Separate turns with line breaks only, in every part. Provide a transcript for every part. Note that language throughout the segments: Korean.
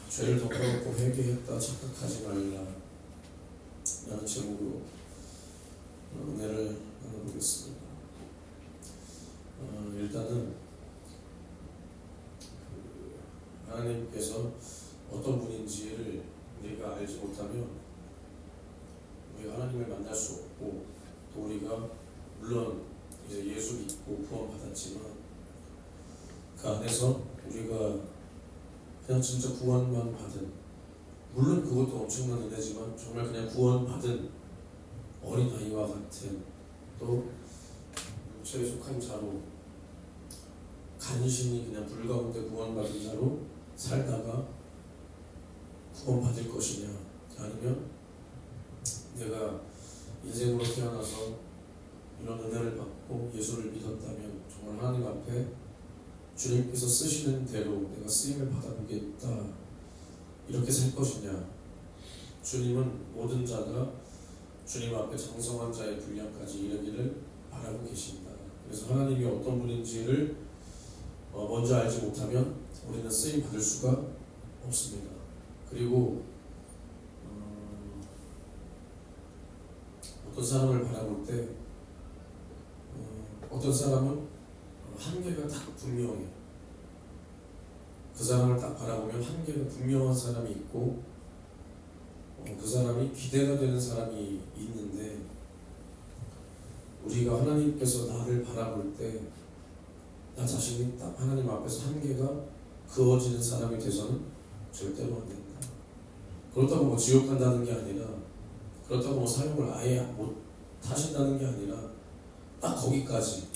죄를 덮어놓고 회개했다 착각하지 말라 라는 제목으로 은혜를 나눠보겠습니다. 일단은 하나님께서 어떤 분인지를 우리가 알지 못하면 우리가 하나님을 만날 수 없고, 또 우리가 물론 이제 예수 믿고 구원받았지만 그 안에서 우리가 그냥 진짜 구원만 받은, 물론 그것도 엄청난 은혜지만 정말 그냥 구원받은 어린아이와 같은, 또 육체에 속한 자로 간신히 그냥 불 가운데 구원받은 자로 살다가 구원받을 것이냐, 아니면 내가 인생으로 태어나서 이런 은혜를 받고 예수를 믿었다면 정말 하나님 앞에 주님께서 쓰시는 대로 내가 쓰임을 받아보겠다 이렇게 살 것이냐. 주님은 모든 자가 주님 앞에 정성한 자의 분량까지 이르기를 바라고 계신다. 그래서 하나님이 어떤 분인지를 먼저 알지 못하면 우리는 쓰임 받을 수가 없습니다. 그리고 어떤 사람을 바라볼 때 어떤 사람은 한계가 딱 분명해. 그 사람을 딱 바라보면 한계가 분명한 사람이 있고, 그 사람이 기대가 되는 사람이 있는데, 우리가 하나님께서 나를 바라볼 때 나 자신이 딱 하나님 앞에서 한계가 그어지는 사람이 돼서는 절대로 안 된다. 그렇다고 뭐 지옥 간다는 게 아니라, 그렇다고 뭐 사용을 아예 못 하신다는 게 아니라 딱 거기까지.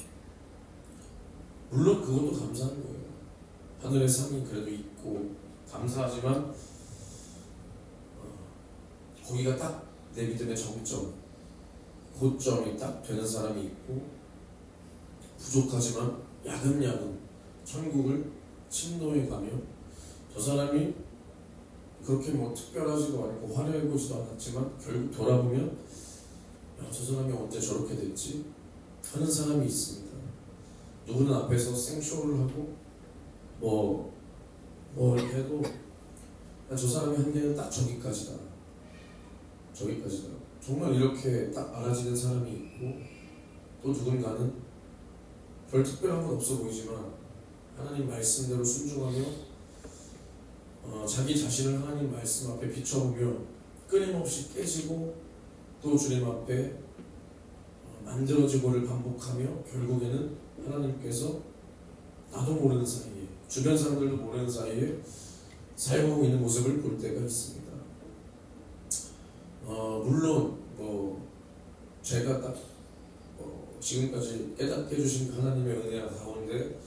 물론 그것도 감사한 거예요. 하늘의 상이 그래도 있고 감사하지만 거기가 딱 내 믿음의 정점, 고점이 딱 되는 사람이 있고, 부족하지만 야금야금 천국을 침노해 가며, 저 사람이 그렇게 뭐 특별하지도 않고 화려해 보지도 않았지만 결국 돌아보면 야, 저 사람이 언제 저렇게 됐지? 하는 사람이 있습니다. 누구는 앞에서 생쇼를 하고 뭐 해도 저 사람의 한계는 딱 저기까지다. 정말 이렇게 딱 알아지는 사람이 있고, 또 누군가는 별 특별한 건 없어 보이지만 하나님 말씀대로 순종하며 자기 자신을 하나님 말씀 앞에 비춰보며 끊임없이 깨지고 또 주님 앞에 만들어지고를 반복하며 결국에는 하나님께서 나도 모르는 사이에, 주변 사람들도 모르는 사이에 사용하고 있는 모습을 볼 때가 있습니다. 물론 제가 딱 지금까지 깨닫게 해주신 하나님의 은혜가 가운데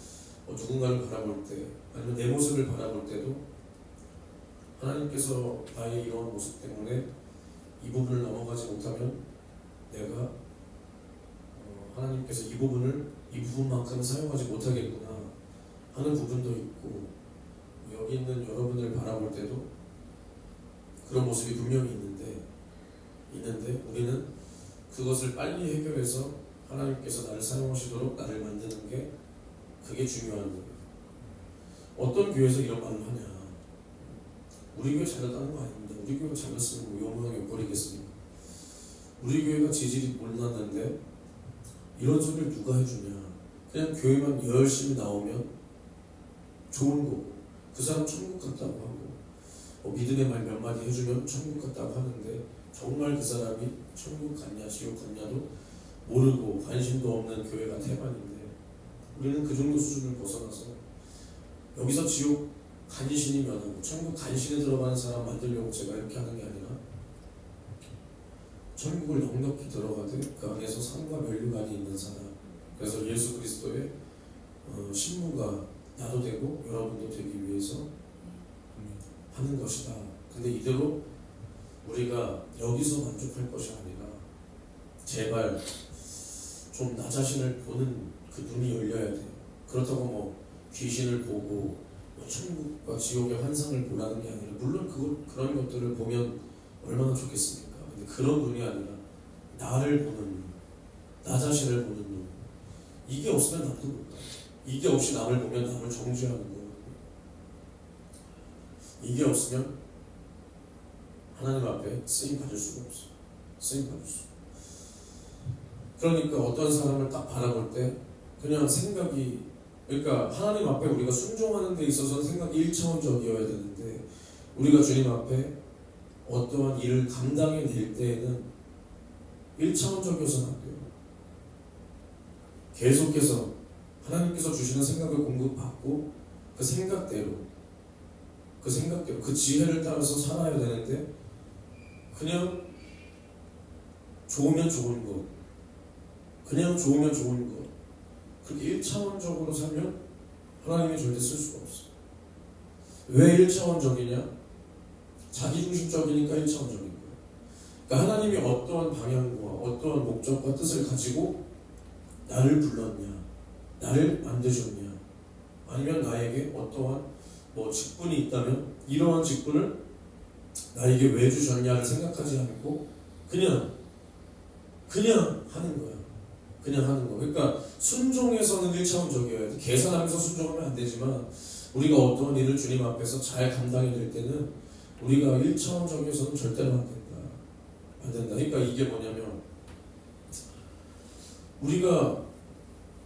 누군가를 바라볼 때, 아니면 내 모습을 바라볼 때도 하나님께서 나의 이런 모습 때문에 이 부분을 넘어가지 못하면 내가 하나님께서 이 부분만큼은 사용하지 못하겠구나 하는 부분도 있고, 여기 있는 여러분을 바라볼 때도 그런 모습이 분명히 있는데 우리는 그것을 빨리 해결해서 하나님께서 나를 사용하시도록 나를 만드는 게, 그게 중요한 거예요. 어떤 교회에서 이런 말을 하냐, 우리 교회 잘났다는 거 아닙니다. 우리 교회가 잘났으면 뭐 영광이 버리겠습니까? 우리 교회가 지질이 몰랐는데 이런 소리를 누가 해주냐. 그냥 교회만 열심히 나오면 좋은 거고, 그 사람 천국 갔다고 하고, 믿음의 말 몇 마디 해주면 천국 갔다고 하는데, 정말 그 사람이 천국 갔냐 지옥 갔냐도 모르고 관심도 없는 교회가 태반인데, 우리는 그 정도 수준을 벗어나서 여기서 지옥 간신이면 천국 간신에 들어가는 사람 만들려고 제가 이렇게 하는 게 아니라, 천국을 넉넉히 들어가되 그 안에서 상과 면류관이 있는 사람, 그래서 예수 그리스도의 신부가 나도 되고 여러분도 되기 위해서 하는 것이다. 근데 이대로 우리가 여기서 만족할 것이 아니라 제발 좀 나 자신을 보는 그 눈이 열려야 돼. 그렇다고 뭐 귀신을 보고 천국과 지옥의 환상을 보라는 게 아니라, 물론 그런 것들을 보면 얼마나 좋겠습니까? 근데 그런 눈이 아니라 나를 보는 눈, 나 자신을 보는 눈, 이게 없으면 남도 못 봐. 이게 없이 남을 보면 남을 정죄하는 거예요. 이게 없으면 하나님 앞에 쓰임 받을 수가 없어. 쓰임 받을 수. 그러니까 어떤 사람을 딱 바라볼 때 그냥 생각이, 그러니까 하나님 앞에 우리가 순종하는 데 있어서는 생각이 1차원적이어야 되는데, 우리가 주님 앞에 어떠한 일을 감당해낼 때에는 1차원적이어서는 안 돼요. 계속해서 하나님께서 주시는 생각을 공급받고 그 생각대로 그 지혜를 따라서 살아야 되는데, 그냥 좋으면 좋은 것, 그냥 좋으면 좋은 것, 그렇게 1차원적으로 살면 하나님이 절대 쓸 수가 없어. 왜 1차원적이냐? 자기중심적이니까 1차원적인 거예요. 그러니까 하나님이 어떠한 방향과 어떠한 목적과 뜻을 가지고 나를 불렀냐, 나를 만드셨냐, 아니면 나에게 어떠한 직분이 있다면 이러한 직분을 나에게 왜 주셨냐를 생각하지 않고 그냥 하는 거야. 그냥 하는 거. 그러니까 순종에서는 1차원적이어야 돼. 계산하면서 순종하면 안 되지만, 우리가 어떠한 일을 주님 앞에서 잘 감당해낼 때는 우리가 1차원적이어서는 절대로 안 된다. 안 된다. 그러니까 이게 뭐냐면, 우리가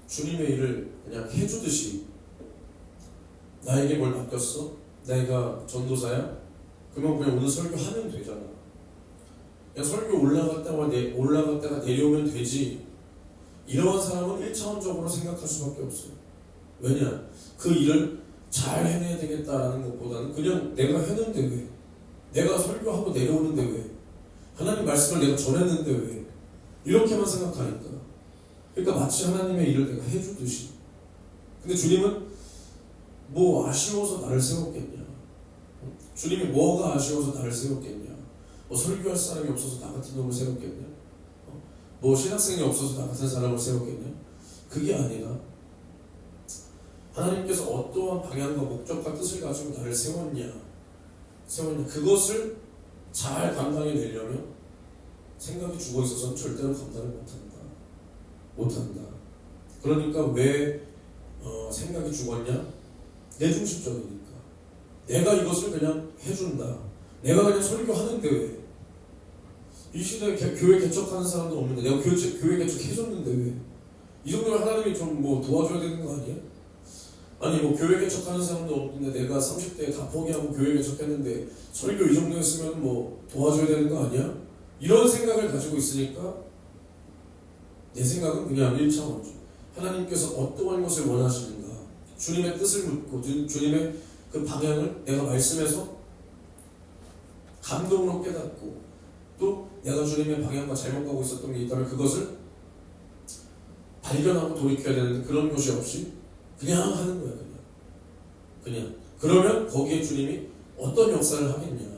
주님의 일을 그냥 해주듯이, 나에게 뭘 맡겼어? 내가 전도사야? 그러면 그냥 오늘 설교하면 되잖아. 그냥 설교 올라갔다가 내려오면 되지. 이러한 사람은 1차원적으로 생각할 수밖에 없어요. 왜냐? 그 일을 잘 해내야 되겠다라는 것보다는 그냥 내가 했는데 왜? 내가 설교하고 내려오는데 왜? 하나님 말씀을 내가 전했는데 왜? 이렇게만 생각하니까. 그러니까 마치 하나님의 일을 내가 해주듯이. 근데 주님은 뭐 아쉬워서 나를 세웠겠냐? 주님이 뭐가 아쉬워서 나를 세웠겠냐? 설교할 사람이 없어서 나 같은 놈을 세웠겠냐? 신학생이 없어서 나 같은 사람을 세웠겠냐? 그게 아니라 하나님께서 어떠한 방향과 목적과 뜻을 가지고 나를 세웠냐? 그것을 잘 감당해내려면 생각이 죽어있어서는 절대로 감당을 못한다. 그러니까 왜 생각이 죽었냐? 내 중심적이니까. 내가 이것을 그냥 해준다. 내가 그냥 설교하는데 왜? 이 시대에 교회 개척하는 사람도 없는데 내가 교회 개척해줬는데 왜? 이 정도면 하나님이 좀 도와줘야 되는 거 아니야? 아니 교회 개척하는 사람도 없는데 내가 30대에 다 포기하고 교회 개척했는데 설교 이 정도 했으면 도와줘야 되는 거 아니야? 이런 생각을 가지고 있으니까 내 생각은 그냥 1차원이죠. 하나님께서 어떠한 것을 원하시는가? 주님의 뜻을 묻고 주님의 그 방향을 내가 말씀에서 감동으로 깨닫고, 또 내가 주님의 방향과 잘못 가고 있었던 게 있다면 그것을 발견하고 돌이켜야 되는 그런 것이 없이 그냥 하는 거야. 그냥. 그러면 거기에 주님이 어떤 역사를 하겠냐?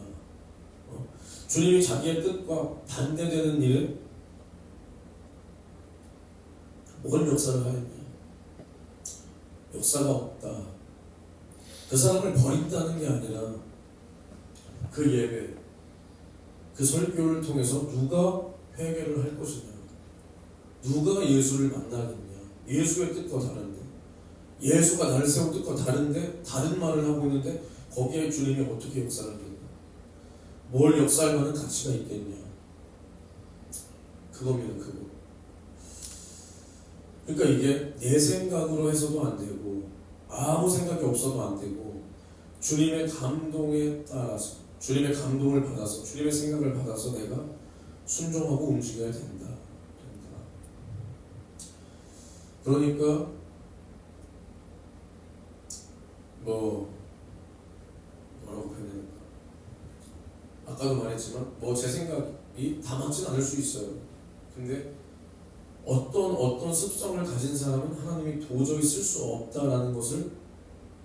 주님이 자기의 뜻과 반대되는 일은 뭔 역사를 하겠냐? 역사가 없다. 그 사람을 버린다는 게 아니라 그 예배, 그 설교를 통해서 누가 회개를 할 것이냐, 누가 예수를 만나겠냐. 예수의 뜻과 다른데, 예수가 나를 세운 뜻과 다른데 다른 말을 하고 있는데 거기에 주님이 어떻게 역사를 하겠냐, 뭘 역사할 만한 가치가 있겠냐. 그겁니다. 그거. 그러니까 이게 내 생각으로 해서도 안 되고 아무 생각이 없어도 안 되고, 주님의 감동에 따라서, 주님의 감동을 받아서, 주님의 생각을 받아서 내가 순종하고 움직여야 된다. 그러니까 뭐라고 표현할까? 아까도 말했지만 제 생각이 다 맞진 않을 수 있어요. 근데 어떤 습성을 가진 사람은 하나님이 도저히 쓸 수 없다라는 것을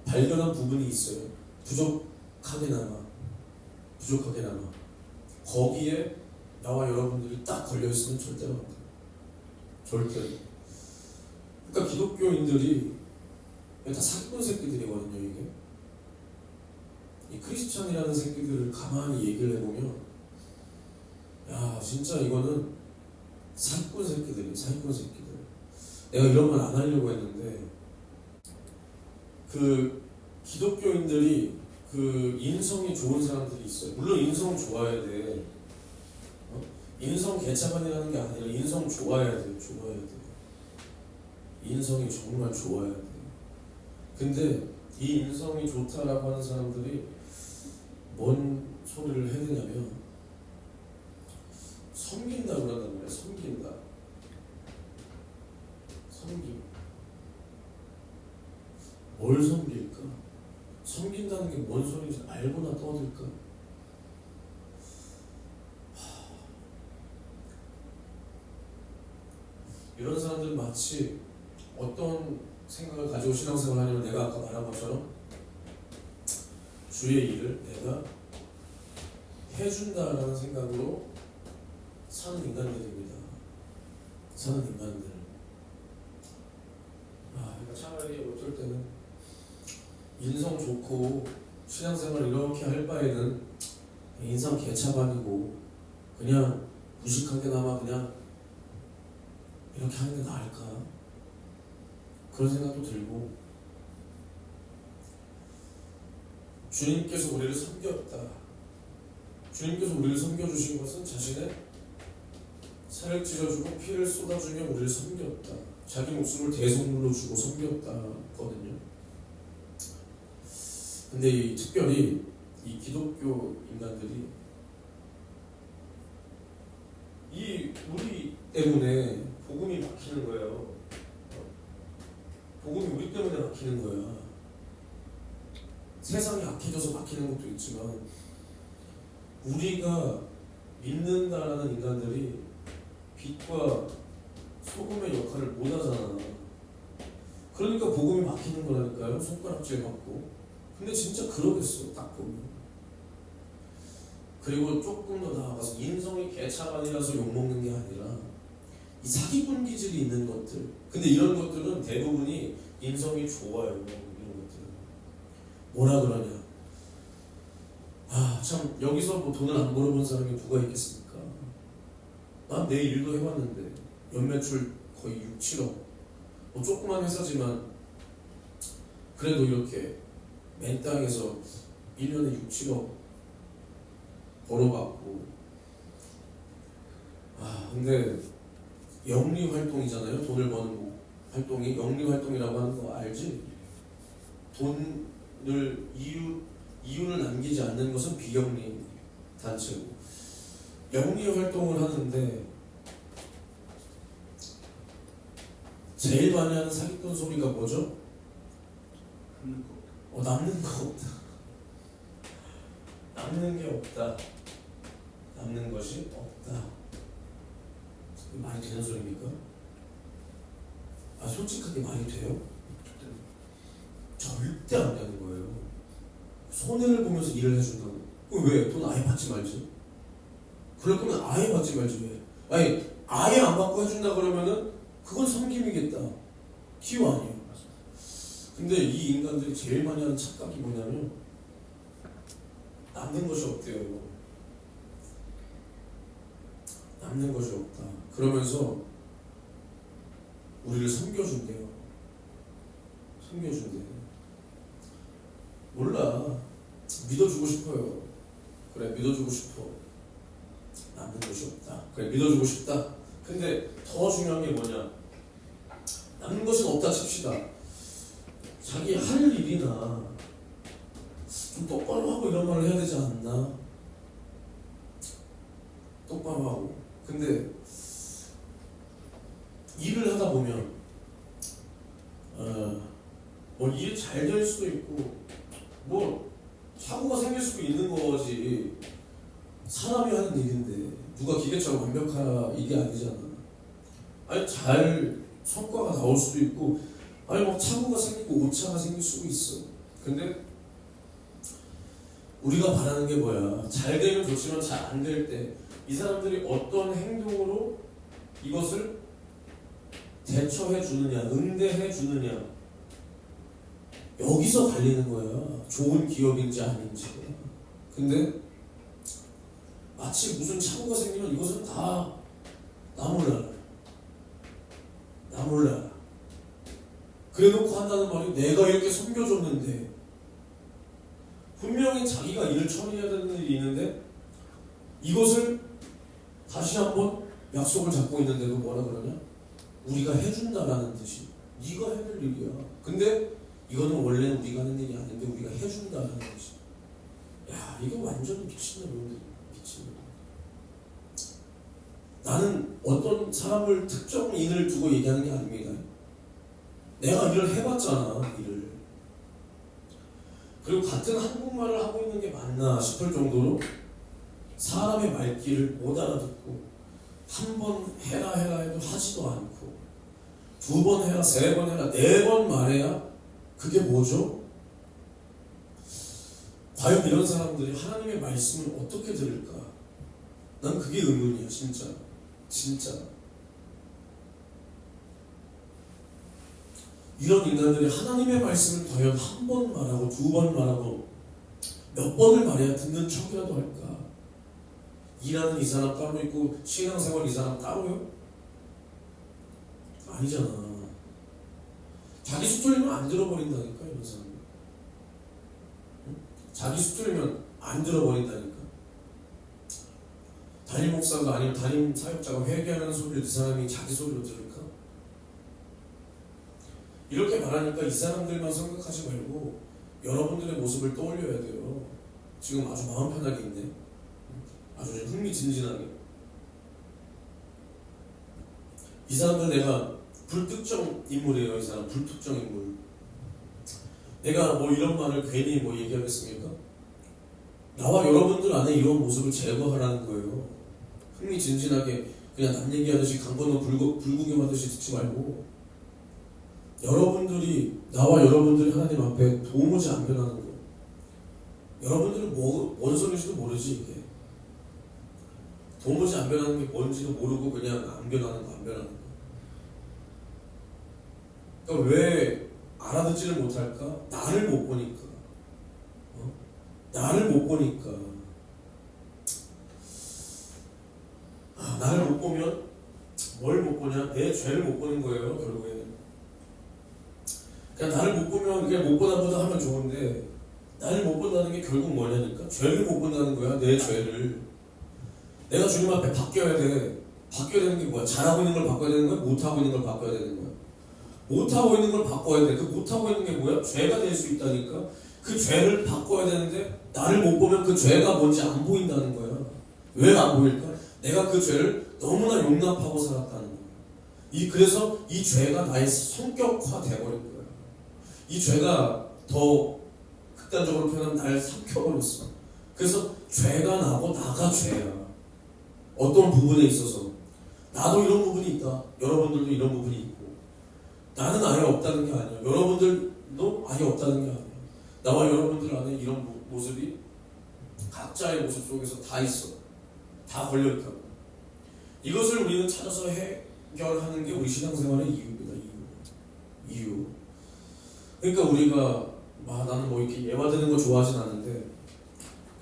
발견한 부분이 있어요. 부족하게나마 거기에 나와 여러분들이 딱 걸려있으면 절대로 안 돼요. 절대로. 그러니까 기독교인들이 다 사기꾼 새끼들이거든요. 이게 이 크리스찬이라는 새끼들을 가만히 얘기를 해보면, 야 진짜 이거는 사기꾼 새끼들. 내가 이런 말 안 하려고 했는데, 그 기독교인들이 그 인성이 좋은 사람들이 있어요. 물론 인성 좋아야 돼. 인성 개차반이라는 게 아니라 인성 좋아야 돼. 좋아야 돼. 인성이 정말 좋아야 돼. 근데 이 인성이 좋다라고 하는 사람들이 뭔 소리를 해대냐면 섬긴다 그러단 말이야. 섬긴다. 섬김. 뭘 섬길까? 섬긴다는 게 뭔 소리인지 알고나 떠들까? 이런 사람들은 마치 어떤 생각을 가지고 신앙생활을 하냐면 내가 아까 말한 것처럼 주의 일을 내가 해준다라는 생각으로 사는 인간들입니다. 사는 인간들. 그러니까 차라리 어쩔 때는 인성 좋고 신앙생활 이렇게 할 바에는 인성 개차반이고 그냥 무식하게나마 그냥 이렇게 하는 게 나을까? 그런 생각도 들고 주님께서 우리를 섬겼다. 주님께서 우리를 섬겨주신 것은 자신의 살을 찢어주고 피를 쏟아주며 우리를 섬겼다. 자기 목숨을 대속물로 주고 섬겼다거든요. 근데 특별히 이 기독교 인간들이 우리 때문에 복음이 막히는 거예요. 복음이 우리 때문에 막히는 거야. 세상이 악해져서 막히는 것도 있지만 우리가 믿는다라는 인간들이 빛과 소금의 역할을 못하잖아. 그러니까 복음이 막히는 거라니까요. 손가락질 받고. 근데 진짜 그러겠어. 딱 보면. 그리고 조금 더 나아가서 인성이 개차반이라서 욕먹는 게 아니라 이 사기꾼 기질이 있는 것들. 근데 이런 것들은 대부분이 인성이 좋아요. 이런 것들은. 뭐라 그러냐. 참 여기서 뭐 돈을 안 벌어본 사람이 누가 있겠습니까? 난 내 일도 해봤는데 연매출 거의 6, 7억. 뭐 조그만 회사지만 그래도 이렇게 맨 땅에서 1년에 6, 7억 벌어봤고 근데 영리 활동이잖아요. 돈을 버는 활동이 영리 활동이라고 하는 거 알지? 돈을 이윤을 남기지 않는 것은 비영리 단체고 영리 활동을 하는데 제일 많이 하는 사기꾼 소리가 뭐죠? 남는 거 없다. 남는 게 없다. 남는 것이 없다. 말이 되는 소리입니까? 솔직하게 말이 돼요? 절대 안 되는 거예요. 손해를 보면서 일을 해준다고. 왜? 돈 아예 받지 말지. 그럴 거면 아예 받지 말지 왜? 아예 안 받고 해준다 그러면은 그건 섬김이겠다. 기호 아니에요. 근데 이 인간들이 제일 많이 하는 착각이 뭐냐면 남는 것이 없대요. 남는 것이 없다. 그러면서 우리를 섬겨준대요. 섬겨준대요. 몰라. 믿어주고 싶어요. 그래, 믿어주고 싶어. 남는 것이 없다. 그래, 믿어주고 싶다. 근데 더 중요한 게 뭐냐? 남는 것은 없다 칩시다. 자기 할 일이나 좀 똑바로 하고 이런 말을 해야 되지 않나? 똑바로 하고. 근데 일을 하다 보면 뭐 일이 잘 될 수도 있고 뭐 사고가 생길 수도 있는 거지. 사람이 하는 일인데 누가 기계처럼 완벽한 일이 아니잖아. 잘 성과가 나올 수도 있고 막 사고가 생기고 오차가 생길 수도 있어. 근데 우리가 바라는 게 뭐야? 잘 되면 좋지만 잘 안 될 때 이 사람들이 어떤 행동으로 이것을 대처해 주느냐, 응대해 주느냐, 여기서 갈리는 거야. 좋은 기업인지 아닌지. 근데 마치 무슨 착오가 생기면 이것은 다 나 몰라. 나 몰라. 그래놓고 한다는 말이 내가 이렇게 섬겨줬는데 분명히 자기가 일을 처리해야 되는 일이 있는데 이것을 다시 한번 약속을 잡고 있는데도 뭐라 그러냐? 우리가 해준다라는 뜻이 네가 해야 될 일이야. 근데 이거는 원래는 우리가 하는 일이 아닌데 우리가 해준다라는 뜻이. 야, 이거 완전 미친놈들. 미친놈. 나는 어떤 사람을 특정인을 두고 얘기하는 게 아닙니다. 내가 일을 해봤잖아, 일을. 그리고 같은 한국말을 하고 있는 게 맞나 싶을 정도로 사람의 말귀를 못 알아듣고 한 번 해라 해도 하지도 않고 두 번 해라, 세 번 해라, 네 번 말해야 그게 뭐죠? 과연 이런 사람들이 하나님의 말씀을 어떻게 들을까? 난 그게 의문이야, 진짜. 이런 인간들이 하나님의 말씀을 과연 한 번 말하고 두 번 말하고 몇 번을 말해야 듣는 척이라도 할까? 일하는 이 사람 따로 있고 신앙생활 이 사람 따로요? 아니잖아. 자기 수틀리면 안 들어버린다니까, 이런 사람. 응? 자기 수틀리면 안 들어버린다니까. 담임 목사가 아니면 담임 사역자가 회개하는 소리를 그 사람이 자기 소리로 들을까? 이렇게 말하니까 이 사람들만 생각하지 말고 여러분들의 모습을 떠올려야 돼요. 지금 아주 마음 편하게 있네. 아주 흥미진진하게. 이 사람들 내가 불특정 인물이에요. 이 사람 불특정 인물. 내가 뭐 이런 말을 괜히 뭐 얘기하겠습니까? 나와 여러분들 안에 이런 모습을 제거하라는 거예요. 흥미진진하게 그냥 남 얘기하듯이 강건호 불구경하듯이 듣지 말고 여러분들이 나와 여러분들이 하나님 앞에 도무지 안 변하는 거. 여러분들은 뭔 소리인지도 모르지 이게. 도무지 안 변하는 게 뭔지도 모르고 그냥 안 변하는 거. 그러니까 왜 알아듣지를 못할까? 나를 못 보니까. 나를 못 보니까. 나를 못 보면 뭘 못 보냐? 내 죄를 못 보는 거예요, 결국에는. 그냥 나를 못 보면 그냥 못 보나 보다 하면 좋은데 나를 못 본다는 게 결국 뭐냐니까? 죄를 못 본다는 거야, 내 죄를. 내가 주님 앞에 바뀌어야 돼. 바뀌어야 되는 게 뭐야? 잘하고 있는 걸 바꿔야 되는 거야? 못하고 있는 걸 바꿔야 되는 거야? 못하고 있는 걸 바꿔야 돼. 그 못하고 있는 게 뭐야? 죄가 될 수 있다니까? 그 죄를 바꿔야 되는데 나를 못 보면 그 죄가 뭔지 안 보인다는 거야. 왜 안 보일까? 내가 그 죄를 너무나 용납하고 살았다는 거야. 그래서 이 죄가 나의 성격화 돼버린 거야. 이 죄가 더 극단적으로 표현하면 나를 삼켜버렸어. 그래서 죄가 나고 나가 죄야. 어떤 부분에 있어서 나도 이런 부분이 있다. 여러분들도 이런 부분이 있고 나는 아예 없다는 게 아니야. 여러분들도 아예 없다는 게 아니야. 나와 여러분들 안에 이런 모습이 각자의 모습 속에서 다 있어. 다 걸려있다고. 이것을 우리는 찾아서 해결하는 게 우리 신앙생활의 이유입니다. 이유. 그러니까 우리가 나는 뭐 이렇게 예화되는 거 좋아하진 않는데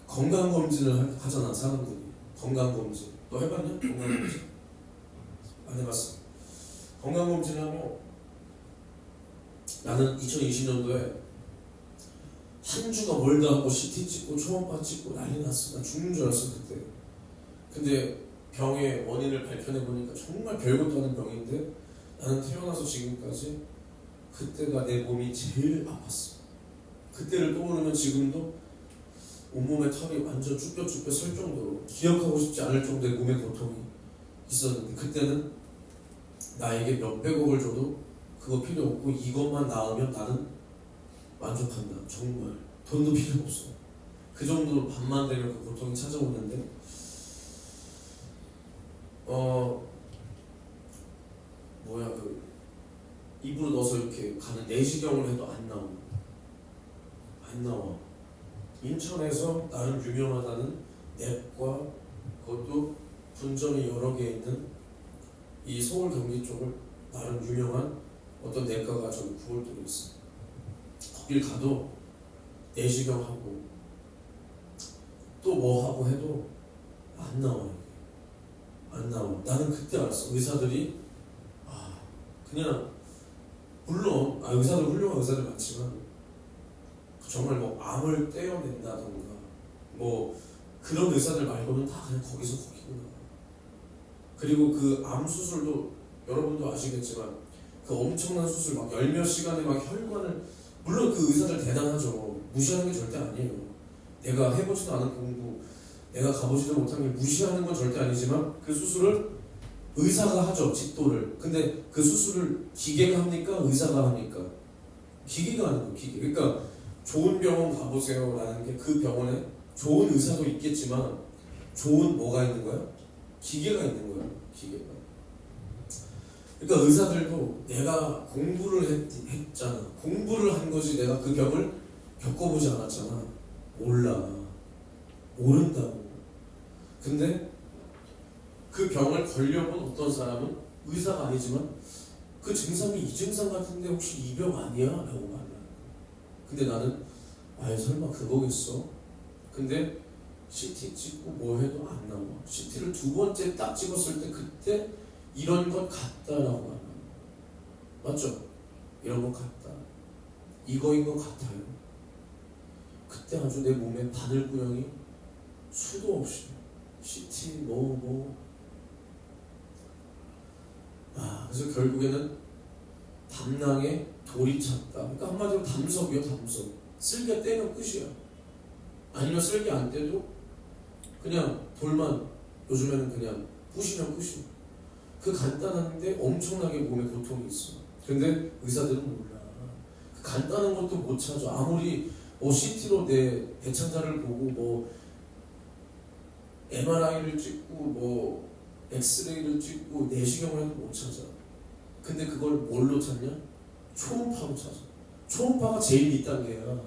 건강검진을 하잖아, 사람들이. 건강검진. 너 해봤냐? 건강검진? 안 해봤어. 건강검진을 하면 나는 2020년도에 한 주가 멀다 하고 CT 찍고 초음파 찍고 난리 났어. 난 죽는 줄 알았어 그때. 근데 병의 원인을 밝혀내보니까 정말 별것도 아닌 병인데 나는 태어나서 지금까지 그때가 내 몸이 제일 아팠어. 그때를 떠오르면 지금도 온몸에 털이 완전 쭈뼛쭈뼛 설 정도로 기억하고 싶지 않을 정도의 몸의 고통이 있었는데 그때는 나에게 몇백억을 줘도 그거 필요 없고 이것만 나으면 나는 만족한다. 정말 돈도 필요 없어. 그 정도로 밤만 되면 그 고통이 찾아오는데 입으로 넣어서 이렇게 가는 내시경을 해도 안 나와. 인천에서 나름 유명하다는 냅과 그것도 분점이 여러 개 있는 이 서울 경기 쪽을 나름 유명한 어떤 내과가 저기 9월도에 있어. 거길 가도 내시경하고 또 뭐 하고 해도 안 나와. 나는 그때 알았어. 의사들이 그냥 물론 의사들 훌륭한 의사들 많지만 정말 뭐 암을 떼어낸다던가 뭐 그런 의사들 말고는 다 그냥 거기서 거기구나. 그리고 그 암 수술도 여러분도 아시겠지만 그 엄청난 수술 막 열 몇 시간에 막 혈관을, 물론 그 의사들 대단하죠. 무시하는 게 절대 아니에요. 내가 해보지도 않은 공부, 내가 가보지도 못한 게 무시하는 건 절대 아니지만 그 수술을 의사가 하죠. 집도를. 근데 그 수술을 기계가 합니까? 의사가 합니까? 기계가 하는 거예요. 기계. 그러니까 좋은 병원 가보세요 라는 게, 그 병원에 좋은 의사도 있겠지만 좋은 뭐가 있는 거야? 기계가 있는 거야. 기계가. 그러니까 의사들도 내가 공부를 했잖아. 공부를 한 거지 내가 그 병을 겪어보지 않았잖아. 몰라. 모른다고. 근데 그 병을 걸려본 어떤 사람은 의사가 아니지만 그 증상이 이 증상 같은데 혹시 이 병 아니야? 라고 말해. 근데 나는 아예 설마 그거겠어? 근데 CT 찍고 뭐 해도 안 나와. CT를 두 번째 딱 찍었을 때 그때 이런 것 같다라고 말하는 거야. 맞죠? 이런 것 같다. 이거인 것 같아요. 그때 아주 내 몸에 바늘구멍이 수도 없이 CT 그래서 결국에는 담낭에 돌이 찼다. 그러니까 한마디로 담석이요, 담석. 쓸개 떼면 끝이야. 아니면 쓸개 안 떼도 그냥 돌만 요즘에는 그냥 부시면 끝이야. 그 간단한데 엄청나게 몸에 고통이 있어. 근데 의사들은 몰라. 그 간단한 것도 못 찾아. 아무리 CT로 내 대창자를 보고 MRI를 찍고 엑스레이를 찍고 내시경을 해도 못 찾아. 근데 그걸 뭘로 찾냐? 초음파로 찾아. 초음파가 제일 밑단계야.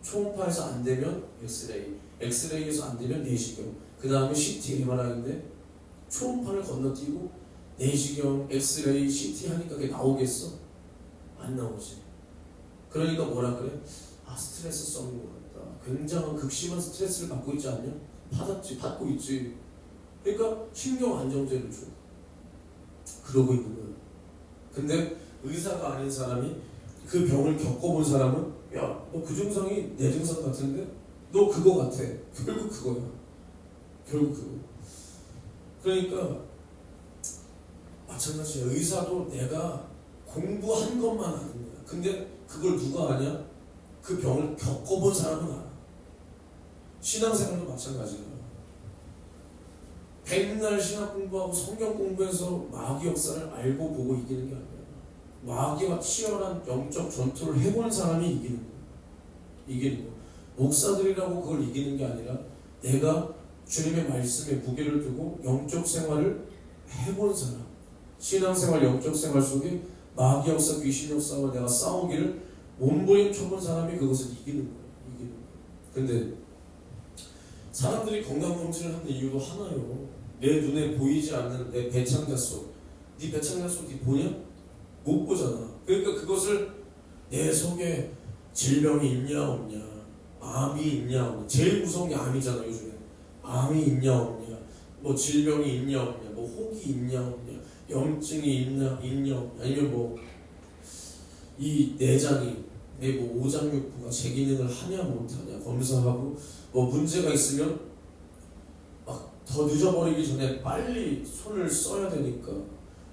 초음파에서 안 되면 엑스레이, 엑스레이에서 안 되면 내시경, 그 다음에 CT, MRI인데 초음파를 건너뛰고 내시경, 엑스레이, CT 하니까 그게 나오겠어? 안 나오지. 그러니까 뭐라 그래? 스트레스성인 것 같다. 굉장한 극심한 스트레스를 받고 있지 않냐? 받고 있지. 그러니까 신경 안정제를 줘. 그러고 있는 거야. 근데 의사가 아닌 사람이, 그 병을 겪어본 사람은 야, 너 그 증상이 내 증상 같은데? 너 그거 같아. 결국 그거야. 결국 그거. 그러니까 마찬가지야. 의사도 내가 공부한 것만 아는 거야. 근데 그걸 누가 아냐? 그 병을 겪어본 사람은 알아. 신앙생활도 마찬가지야. 백날 신학 공부하고 성경 공부해서 마귀 역사를 알고 보고 이기는 게 아니야. 마귀와 치열한 영적 전투를 해본 사람이 이기는 거야. 이기는 거. 목사들이라고 그걸 이기는 게 아니라 내가 주님의 말씀에 무게를 두고 영적 생활을 해본 사람, 신앙생활, 영적 생활 속에 마귀 역사, 귀신 역사와 내가 싸우기를 몸부림쳐본 사람이 그것을 이기는 거야. 이기는 거야. 근데 사람들이 건강검진을 하는 이유도 하나요. 내 눈에 보이지 않는 내 배창자 속. 네 배창자 속 네 보냐? 못 보잖아. 그러니까 그것을 내 속에 질병이 있냐 없냐, 암이 있냐 없냐. 제일 무서운 게 암이잖아 요즘에. 암이 있냐 없냐, 질병이 있냐 없냐, 혹이 있냐 없냐, 염증이 있냐 없냐, 아니면 이 내장이 내 오장육부가 제 기능을 하냐 못하냐 검사하고 문제가 있으면 막 더 늦어버리기 전에 빨리 손을 써야 되니까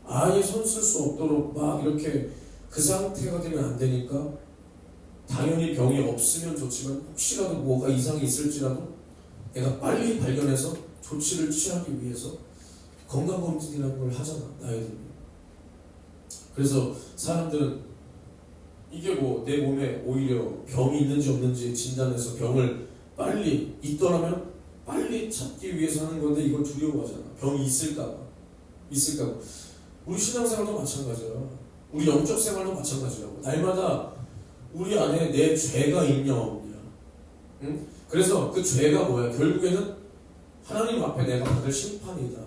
아예 손 쓸 수 없도록 막 이렇게 그 상태가 되면 안 되니까 당연히 병이 없으면 좋지만 혹시라도 뭐가 이상이 있을지라도 내가 빨리 발견해서 조치를 취하기 위해서 건강검진이라는 걸 하잖아, 나이 들면. 그래서 사람들은 이게 내 몸에 오히려 병이 있는지 없는지 진단해서 병을 빨리 있더라면 빨리 찾기 위해서 하는 건데 이걸 두려워하잖아. 병이 있을까봐. 우리 신앙생활도 마찬가지야. 우리 영적 생활도 마찬가지라고. 날마다 우리 안에 내 죄가 있냐 없냐. 응? 그래서 그 죄가 뭐야? 결국에는 하나님 앞에 내가 받을 심판이다.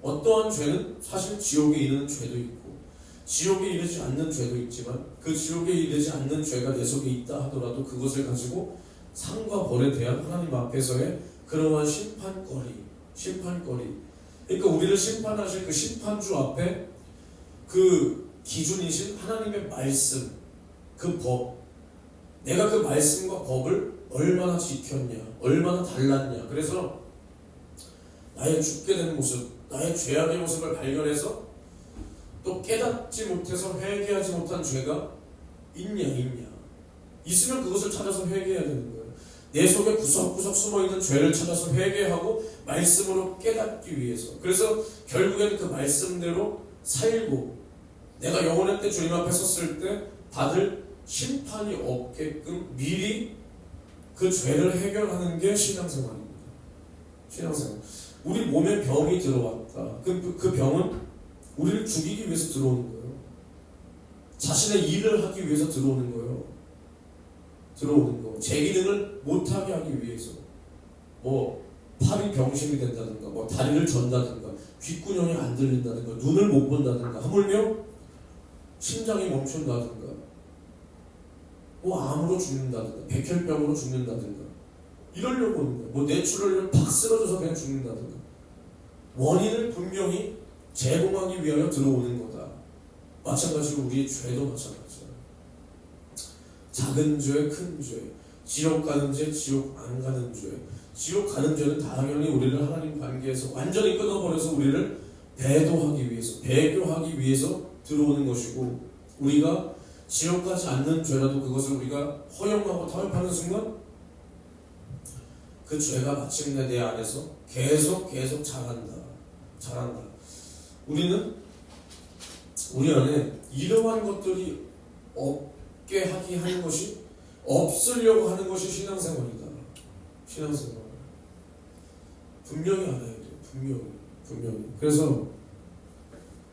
어떠한 죄는 사실 지옥에 이르는 죄도 있고 지옥에 이르지 않는 죄도 있지만 그 지옥에 이르지 않는 죄가 내 속에 있다 하더라도 그것을 가지고 상과 벌에 대한 하나님 앞에서의 그러한 심판거리. 그러니까 우리를 심판하실 그 심판주 앞에 그 기준이신 하나님의 말씀, 그 법, 내가 그 말씀과 법을 얼마나 지켰냐, 얼마나 달랐냐. 그래서 나의 죽게 된 모습, 나의 죄악의 모습을 발견해서 또 깨닫지 못해서 회개하지 못한 죄가 있냐. 있으면 그것을 찾아서 회개해야 되는 거예요. 내 속에 구석구석 숨어있는 죄를 찾아서 회개하고 말씀으로 깨닫기 위해서. 그래서 결국엔 그 말씀대로 살고 내가 영원의 때 주님 앞에 섰을 때 받을 심판이 없게끔 미리 그 죄를 해결하는 게 신앙생활입니다. 신앙생활. 우리 몸에 병이 들어왔다. 그 병은 우리를 죽이기 위해서 들어오는 거예요. 자신의 일을 하기 위해서 들어오는 거예요. 들어오는 거. 제 기능을 못하게 하기 위해서. 뭐 팔이 병심이 된다든가, 뭐 다리를 전다든가, 귓구녕이 안 들린다든가, 눈을 못 본다든가, 하물며 심장이 멈춘다든가, 뭐 암으로 죽는다든가, 백혈병으로 죽는다든가, 이러려고 하는 거예요. 뭐 뇌출혈로 팍 쓰러져서 그냥 죽는다든가. 원인을 분명히 제공하기 위하여 들어오는 거다. 마찬가지로 우리의 죄도 마찬가지야. 작은 죄, 큰 죄, 지옥 가는 죄, 지옥 안 가는 죄. 지옥 가는 죄는 당연히 우리를 하나님 관계에서 완전히 끊어버려서 우리를 배도하기 위해서, 배교하기 위해서 들어오는 것이고, 우리가 지옥 가지 않는 죄라도 그것을 우리가 허용하고 타협하는 순간 그 죄가 마침내 내 안에서 계속 자란다. 우리 안에 이러한 것들이 없게 하게 하는 것이, 없으려고 하는 것이 신앙생활이다. 신앙생활. 분명히 알아야 돼요. 분명히. 그래서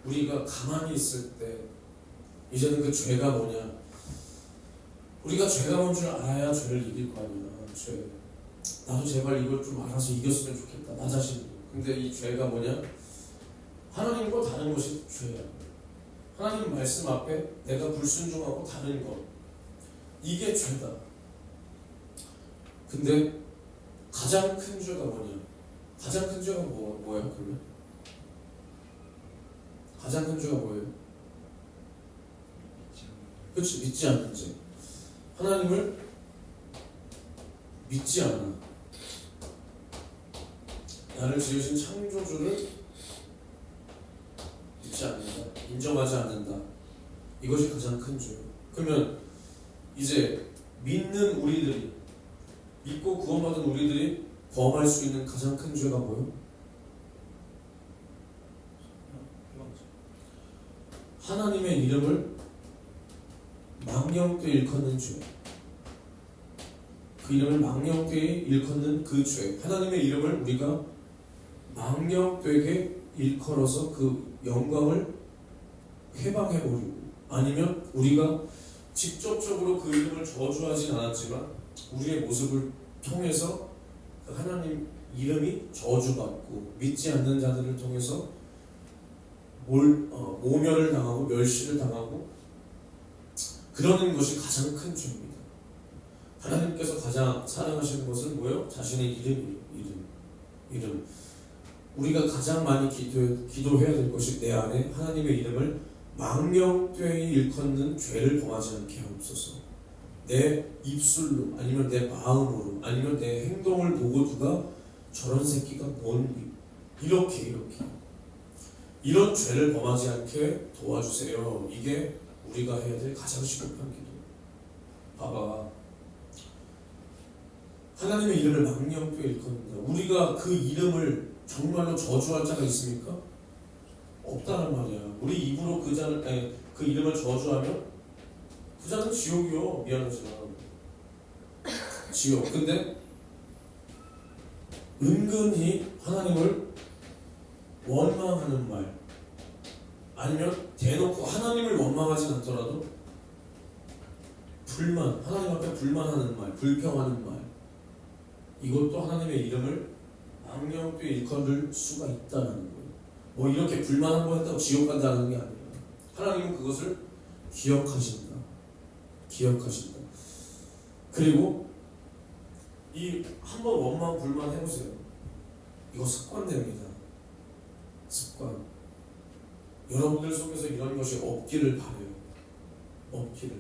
우리가 가만히 있을 때 이제는 그 죄가 뭐냐. 우리가 죄가 뭔 줄 알아야 죄를 이길 거 아니야. 죄. 나도 제발 이걸 좀 알아서 이겼으면 좋겠다. 나 자신. 근데 이 죄가 뭐냐? 하나님과 다른 것이 죄야. 하나님 말씀 앞에 내가 불순종하고 다른 것. 이게 죄다. 근데 가장 큰 죄가 뭐냐? 가장 큰 죄가 뭐야 그러면? 가장 큰 죄가 뭐예요? 그렇지, 믿지 않는 죄. 하나님을 믿지 않아. 나를 지으신 창조주를 믿지 않는다. 인정하지 않는다. 이것이 가장 큰 죄예요. 그러면 이제 믿는 우리들이, 믿고 구원받은 우리들이 범할 수 있는 가장 큰 죄가 뭐예요? 하나님의 이름을 망령되이 일컫는 죄. 그 이름을 망령되이 일컫는 그 죄. 하나님의 이름을 우리가 망령되게 일컬어서 그 영광을 회방해버리고, 아니면 우리가 직접적으로 그 이름을 저주하진 않았지만 우리의 모습을 통해서 그 하나님 이름이 저주받고, 믿지 않는 자들을 통해서 모멸을 당하고 멸시를 당하고 그러는 것이 가장 큰 죄입니다. 하나님께서 가장 사랑하시는 것은 뭐예요? 자신의 이름이에요. 이름. 우리가 가장 많이 기도해야 될 것이, 내 안에 하나님의 이름을 망령되이 일컫는 죄를 범하지 않게 하옵소서. 내 입술로, 아니면 내 마음으로, 아니면 내 행동을 보고 누가 저런 새끼가 뭔 이렇게 이런 죄를 범하지 않게 도와주세요. 이게 우리가 해야 될 가장 시급한 기도. 봐봐, 하나님의 이름을 망령되이 일컫는다. 우리가 그 이름을 정말로 저주할 자가 있습니까? 없다는 말이야. 우리 입으로 그 이름을 저주하면 그 자는 지옥이요. 미안하지만 지옥. 근데 은근히 하나님을 원망하는 말, 아니면 대놓고 하나님을 원망하진 않더라도 하나님 앞에 불만하는 말, 불평하는 말, 이것도 하나님의 이름을 망령되이 일컬을 수가 있다는 거예요. 뭐 이렇게 불만 한 번 했다고 지옥 간다는 게 아니라 하나님은 그것을 기억하신다. 그리고 이 한번 원망 불만 해보세요. 이거 습관됩니다. 습관. 여러분들 속에서 이런 것이 없기를 바래요. 없기를.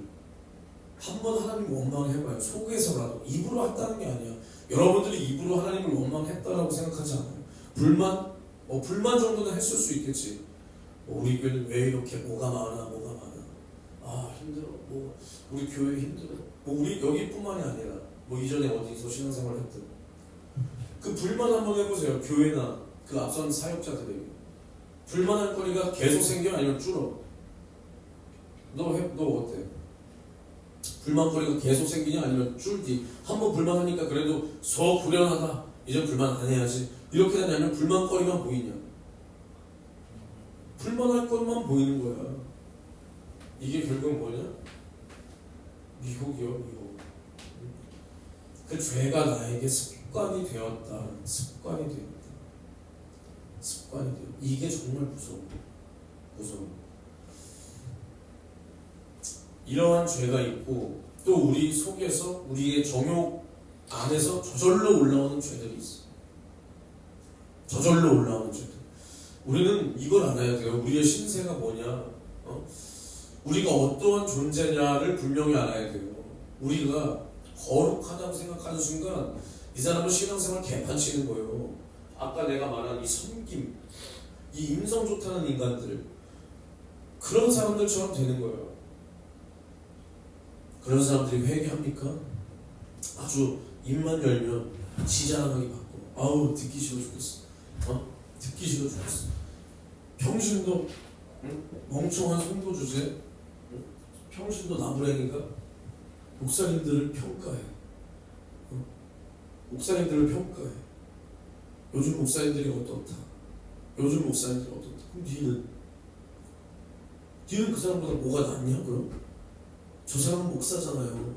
한번 하나님 원망해봐요. 속에서라도. 입으로 했다는 게 아니야. 여러분들이 입으로 하나님을 원망했다라고 생각하지 않아요. 불만? 불만 정도는 했을 수 있겠지. 우리 교회는 왜 이렇게 뭐가 많아. 아 힘들어. 우리 교회 힘들어. 우리 여기뿐만이 아니라 이전에 어디서 신앙생활 했든 그 불만 한번 해보세요. 교회나 그 앞선 사역자들에게 불만할 거리가 계속 생겨 아니면 줄어? 너 어때? 불만거리가 계속 생기냐 아니면 줄지? 한번 불만하니까 그래도 속 불연하다. 이제 불만 안 해야지. 이렇게 되냐면 불만거리만 보이냐? 불만할 것만 보이는 거야. 이게 결국 뭐냐? 미혹이요, 미혹. 그 죄가 나에게 습관이 되었다. 습관이 되었다. 이게 정말 무서워. 이러한 죄가 있고 또 우리 속에서 우리의 정욕 안에서 저절로 올라오는 죄들이 있어. 저절로 올라오는 죄들. 우리는 이걸 알아야 돼요. 우리의 신세가 뭐냐? 우리가 어떠한 존재냐를 분명히 알아야 돼요. 우리가 거룩하다고 생각하는 순간 이 사람은 신앙생활 개판치는 거예요. 아까 내가 말한 이 섬김, 이 인성 좋다는 인간들, 그런 사람들처럼 되는 거예요. 그런 사람들이 회개합니까? 아주 입만 열면 지자랑하게 받고, 아우 듣기 싫어 죽겠어. 듣기 싫어 죽겠어. 평신도 멍청한 송도 주제, 평신도 나무랭이가 목사님들을 평가해. 목사님들을 평가해. 요즘 목사님들이 어떻다. 그럼 니는 그 사람보다 뭐가 낫냐 그럼? 저 사람은 목사잖아요.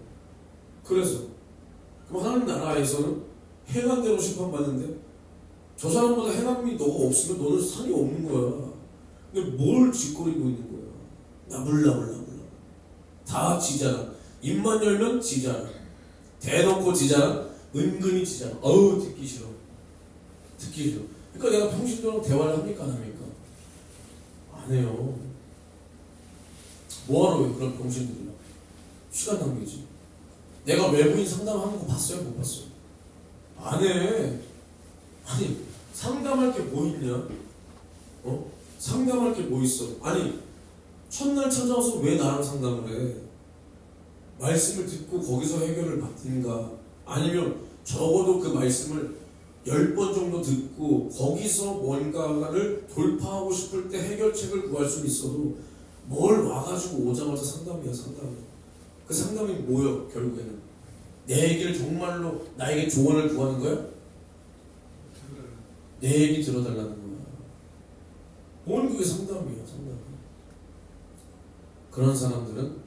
그래서 그럼 하나님 나라에서는 행한 대로 심판받는데 저 사람보다 행함이 너가 없으면 너는 상이 없는 거야. 근데 뭘 짓거리고 있는 거야? 나불나불 다 지자랑. 입만 열면 지자랑. 대놓고 지자랑. 은근히 지자랑. 어우 듣기 싫어. 그러니까 내가 평신도랑 대화를 합니까 안 합니까? 안 해요. 뭐하러 왜 그런 평신들이랑 시간 낭비지. 내가 외부인 상담하는 거 봤어요? 못 봤어요? 안 해. 아니 상담할 게 뭐 있냐? 상담할 게 뭐 있어? 아니 첫날 찾아와서 왜 나랑 상담을 해? 말씀을 듣고 거기서 해결을 받든가 아니면 적어도 그 말씀을 10번 정도 듣고 거기서 뭔가를 돌파하고 싶을 때 해결책을 구할 수는 있어도 뭘 와가지고 오자마자 상담이야. 그 상담이 뭐야 결국에는? 내 얘기를 정말로 나에게 조언을 구하는 거야? 내 얘기 들어달라는 거야. 뭘 그게 상담이야. 그런 사람들은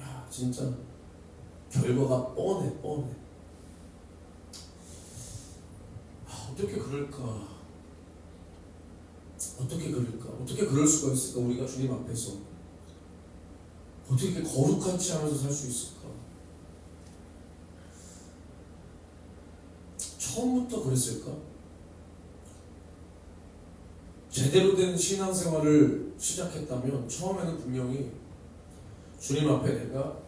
야 진짜 결과가 뻔해. 어떻게 그럴까? 어떻게 그럴 수가 있을까? 우리가 주님 앞에서 어떻게 거룩하지 않아서 살 수 있을까? 처음부터 그랬을까? 제대로 된 신앙생활을 시작했다면 처음에는 분명히 주님 앞에 내가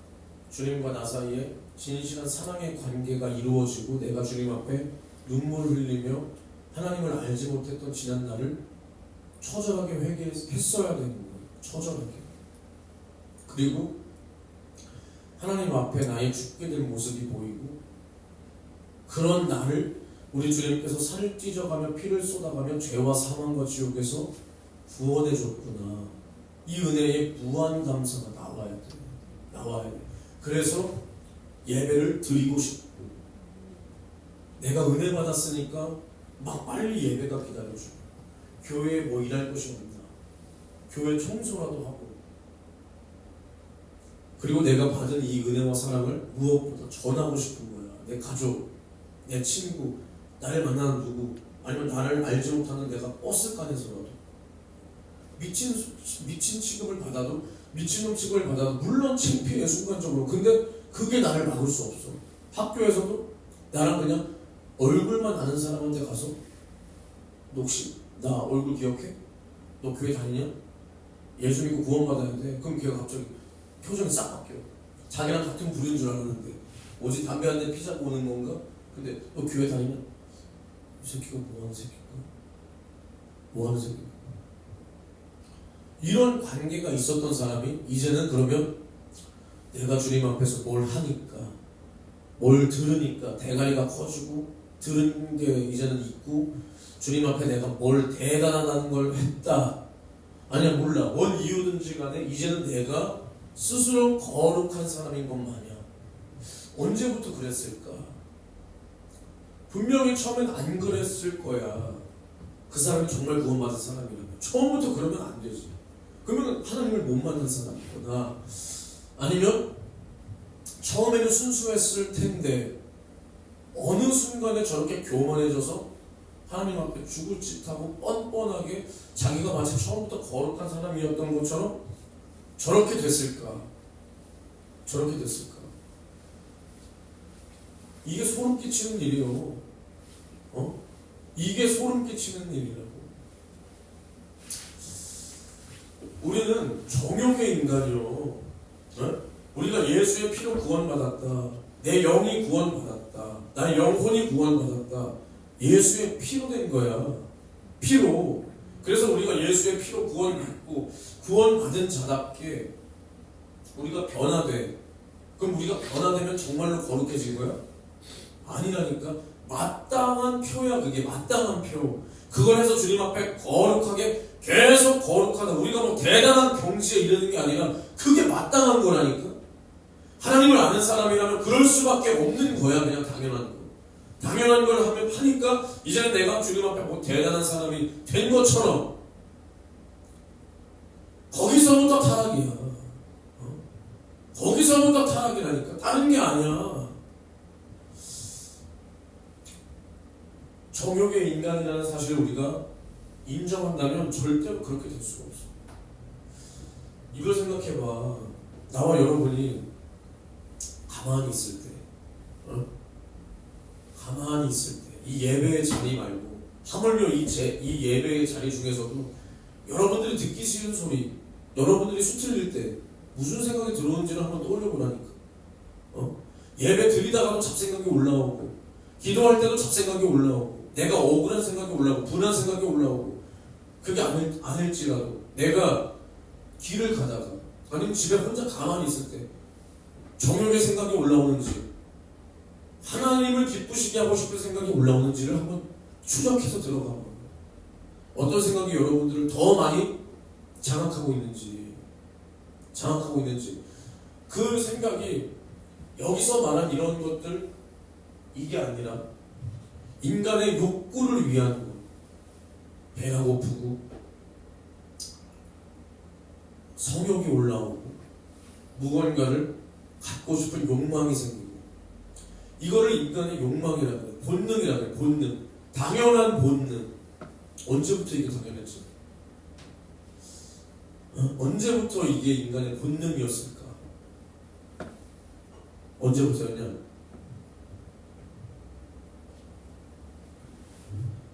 주님과 나 사이에 진실한 사랑의 관계가 이루어지고 내가 주님 앞에 눈물을 흘리며 하나님을 알지 못했던 지난 날을 처절하게 회개했어야 되는 거예요. 처절하게. 그리고 하나님 앞에 나의 죽게 될 모습이 보이고 그런 나를 우리 주님께서 살을 찢어가며 피를 쏟아가며 죄와 사망과 지옥에서 구원해 줬구나. 이 은혜의 무한 감사가 나와야 돼. 그래서 예배를 드리고 싶고 내가 은혜 받았으니까 막 빨리 예배가 기다려줘. 교회에 뭐 일할 것이 없나. 교회 청소라도 하고. 그리고 내가 받은 이 은혜와 사랑을 무엇보다 전하고 싶은 거야. 내 가족, 내 친구, 나를 만나는 누구, 아니면 나를 알지 못하는 내가 버스간에서라도 미친 취급을 받아도 미친놈 취급을 받아도 물론 창피해 순간적으로. 근데 그게 나를 막을 수 없어. 학교에서도 나랑 그냥 얼굴만 아는 사람한테 가서 너 혹시 나 얼굴 기억해? 너 교회 다니냐? 예수 믿고 구원받아야 돼. 그럼 걔가 갑자기 표정이 싹 바뀌어. 자기랑 같은 부류인 줄 알았는데 오지 담배 한 대 피자고 오는 건가? 근데 너 교회 다니냐? 이 새끼가 뭐하는 새끼인가? 뭐하는 새끼인가? 이런 관계가 있었던 사람이 이제는 그러면 내가 주님 앞에서 뭘 하니까, 뭘 들으니까 대가리가 커지고 들은 게 이제는 있고, 주님 앞에 내가 뭘 대단한 걸 했다, 아니야 몰라 뭔 이유든지 간에 이제는 내가 스스로 거룩한 사람인 것 마냥. 언제부터 그랬을까? 분명히 처음엔 안 그랬을 거야. 그 사람이 정말 구원받은 사람이라면 처음부터 그러면 안 되지. 그러면 하나님을 못 만난 사람이구나. 아니면 처음에는 순수했을 텐데 어느 순간에 저렇게 교만해져서 하나님 앞에 죽을 짓하고 뻔뻔하게 자기가 마치 처음부터 거룩한 사람이었던 것처럼 저렇게 됐을까? 저렇게 됐을까? 이게 소름 끼치는 일이요. 이게 소름 끼치는 일이라고. 우리는 정욕의 인간이요. 우리가 예수의 피로 구원받았다. 내 영이 구원받았다. 나의 영혼이 구원받았다. 예수의 피로 된 거야. 피로. 그래서 우리가 예수의 피로 구원받고 구원받은 자답게 우리가 변화돼. 그럼 우리가 변화되면 정말로 거룩해진 거야? 아니라니까. 마땅한 표야. 그게 마땅한 표. 그걸 해서 주님 앞에 거룩하게 계속 거룩하다. 우리가 뭐 대단한 경지에 이르는 게 아니라 그게 마땅한 거라니까. 하나님을 아는 사람이라면 그럴 수밖에 없는 거야. 그냥 당연한 거. 당연한 걸 하니까 이제는 내가 주님 앞에 뭐 대단한 사람이 된 것처럼. 거기서부터 타락이야. 거기서부터 타락이라니까. 다른 게 아니야. 정욕의 인간이라는 사실을 우리가 인정한다면 절대로 그렇게 될 수가 없어. 이걸 생각해봐. 나와 여러분이 가만히 있을 때, 가만히 있을 때, 이 예배의 자리 말고, 하물며 이 예배의 자리 중에서도 여러분들이 듣기 싫은 소리, 여러분들이 수틀릴 때 무슨 생각이 들어오는지를 한번 떠올려보라니까. 예배 드리다가도 잡생각이 올라오고, 기도할 때도 잡생각이 올라오고, 내가 억울한 생각이 올라오고, 분한 생각이 올라오고, 그게 아닐지라도 내가 길을 가다가, 아니면 집에 혼자 가만히 있을 때 정욕의 생각이 올라오는지, 하나님을 기쁘시게 하고 싶은 생각이 올라오는지를 한번 추적해서 들어가 봐. 어떤 생각이 여러분들을 더 많이 장악하고 있는지, 그 생각이 여기서 말한 이런 것들, 이게 아니라 인간의 욕구를 위한 것. 배가 고프고 성욕이 올라오고 무언가를 갖고 싶은 욕망이 생기고, 이거를 인간의 욕망이라고 해요. 본능이라고 해요. 본능. 당연한 본능. 언제부터 이게 당연했지? 언제부터 이게 인간의 본능이었을까? 언제부터였냐?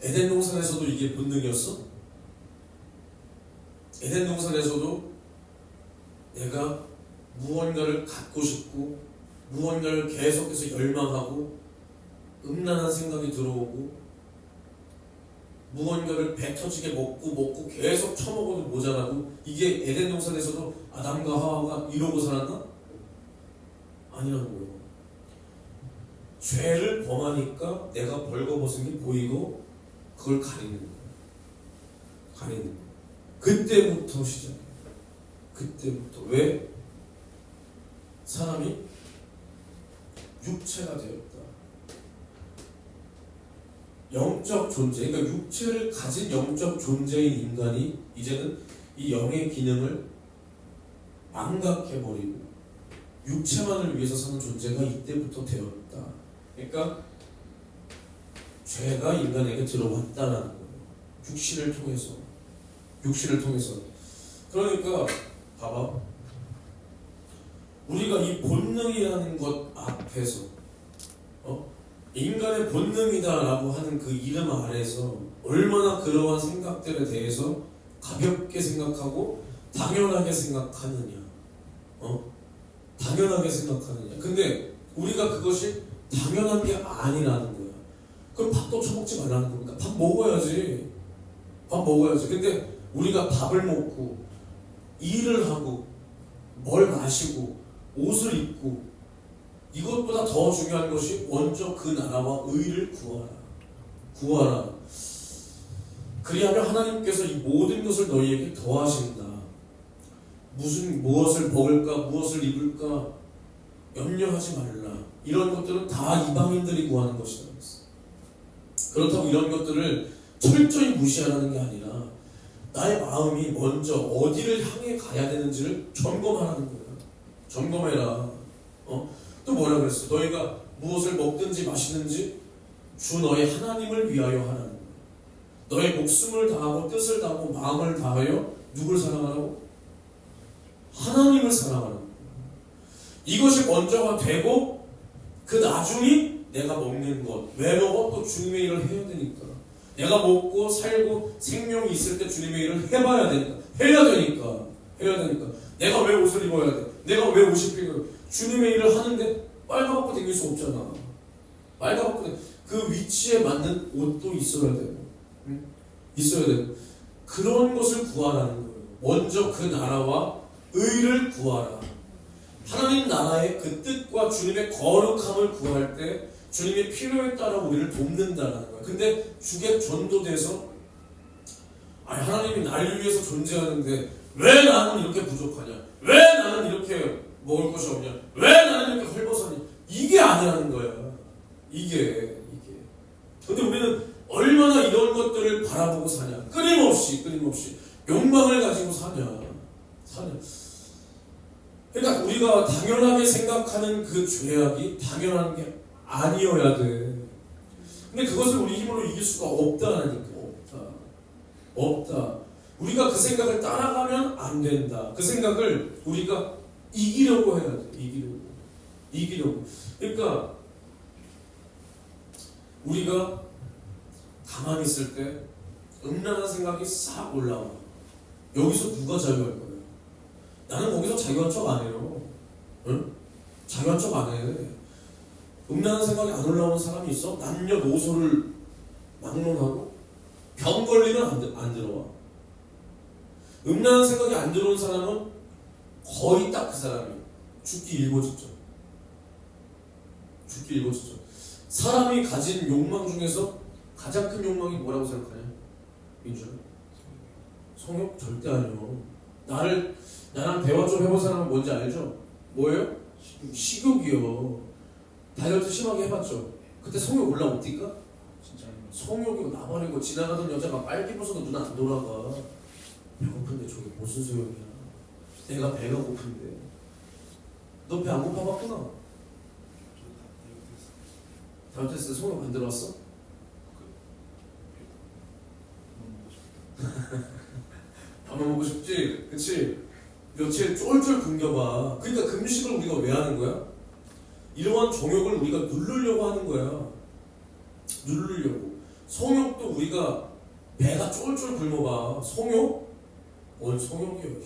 에덴 동산에서도 이게 본능이었어? 에덴 동산에서도 내가 무언가를 갖고 싶고 무언가를 계속해서 열망하고 음란한 생각이 들어오고 무언가를 배 터지게 먹고 계속 처먹어도 모자라고, 이게 에덴 동산에서도 아담과 하와가 이러고 살았나? 아니라는 거예요. 죄를 범하니까 내가 벌거벗은 게 보이고 그걸 가리는 거예요. 가리는 거예요. 그때부터 시작해요. 그때부터. 왜? 사람이 육체가 되었다. 영적 존재, 그러니까 육체를 가진 영적 존재인 인간이 이제는 이 영의 기능을 망각해버리고 육체만을 위해서 사는 존재가 이때부터 되었다. 그러니까 죄가 인간에게 들어왔다는 거예요. 육신을 통해서. 그러니까 봐봐. 우리가 이 본능이라는 것 앞에서 인간의 본능이다라고 하는 그 이름 아래서 얼마나 그러한 생각들에 대해서 가볍게 생각하고 당연하게 생각하느냐. 당연하게 생각하느냐. 근데 우리가 그것이 당연한 게 아니라는 거야. 그럼 밥도 처먹지 말라는 겁니까? 밥 먹어야지. 밥 먹어야지. 근데 우리가 밥을 먹고 일을 하고 뭘 마시고 옷을 입고 이것보다 더 중요한 것이 먼저 그 나라와 의를 구하라. 구하라. 그리하면 하나님께서 이 모든 것을 너희에게 더하신다. 무엇을 먹을까, 무엇을 입을까 염려하지 말라. 이런 것들은 다 이방인들이 구하는 것이다. 그렇다고 이런 것들을 철저히 무시하라는 게 아니라 나의 마음이 먼저 어디를 향해 가야 되는지를 점검하라는 거야. 점검해라. 또 뭐라 그랬어? 너희가 무엇을 먹든지 마시든지 주 너의 하나님을 위하여 하라는 거야. 너의 목숨을 다하고 뜻을 다하고 마음을 다하여 누굴 사랑하라고? 하나님을 사랑하라는 거야. 이것이 먼저가 되고 그 나중이 내가 먹는 것, 왜 먹어? 또 주님의 일을 해야 되니까. 내가 먹고 살고 생명이 있을 때 주님의 일을 해봐야 되니까. 해야 되니까. 내가 왜 옷을 입어야 돼? 내가 왜 옷이 필요해? 주님의 일을 하는데 빨가벗고 다닐 수 없잖아. 빨가벗고 그 위치에 맞는 옷도 있어야 되고, 응? 있어야 되고. 그런 것을 구하라는 거예요. 먼저 그 나라와 의를 구하라. 하나님 나라의 그 뜻과 주님의 거룩함을 구할 때 주님의 필요에 따라 우리를 돕는다는 거야. 근데 주객 전도돼서 하나님이 나를 위해서 존재하는데 왜 나는 이렇게 부족하냐? 왜 나는 이렇게 먹을 것이 없냐? 왜 나는 이렇게 헐벗었냐? 이게 아니라는 거야. 이게. 근데 우리는 얼마나 이런 것들을 바라보고 사냐? 끊임없이 욕망을 가지고 사냐? 그러니까 우리가 당연하게 생각하는 그 죄악이 당연한 게 아니어야 돼. 근데 그것을 우리 힘으로 이길 수가 없다니까. 없다. 우리가 그 생각을 따라가면 안 된다. 그 생각을 우리가 이기려고 해야 돼. 이기려고. 그러니까 우리가 가만히 있을 때 음란한 생각이 싹 올라와. 여기서 누가 자유할 거예요? 나는 거기서 자유한 척 안 해요. 응? 자유한 척 안 해. 음란한 생각이 안 올라오는 사람이 있어? 남녀노소를 막론하고 병 걸리면 안 들어와. 음란한 생각이 안 들어오는 사람은 거의 딱 그 사람이 죽기 일보 직전. 사람이 가진 욕망 중에서 가장 큰 욕망이 뭐라고 생각하냐? 민준아? 성욕? 절대 아니요. 나랑 대화 좀 해본 사람은 뭔지 알죠? 뭐예요? 식욕이요. 다이어트 심하게 해봤죠? 그때 성욕 올라올 띠까?
진짜
성욕이고 나발이고 지나가던 여자가 빨개 벗어도 눈 안 돌아가. 배고픈데 저게 무슨 소용이야? 내가 배가 고픈데. 너 배 안 고파봤구나? 다이어트 했을 때 성욕 안 들어왔어? 밥만 먹고 싶지? 그치? 며칠 쫄쫄 굶겨봐. 그러니까 금식을 우리가 왜 하는 거야? 이러한 정욕을 우리가 누르려고 하는 거야. 누르려고. 성욕도 우리가 배가 쫄쫄 굶어봐. 성욕? 뭔 성욕이야.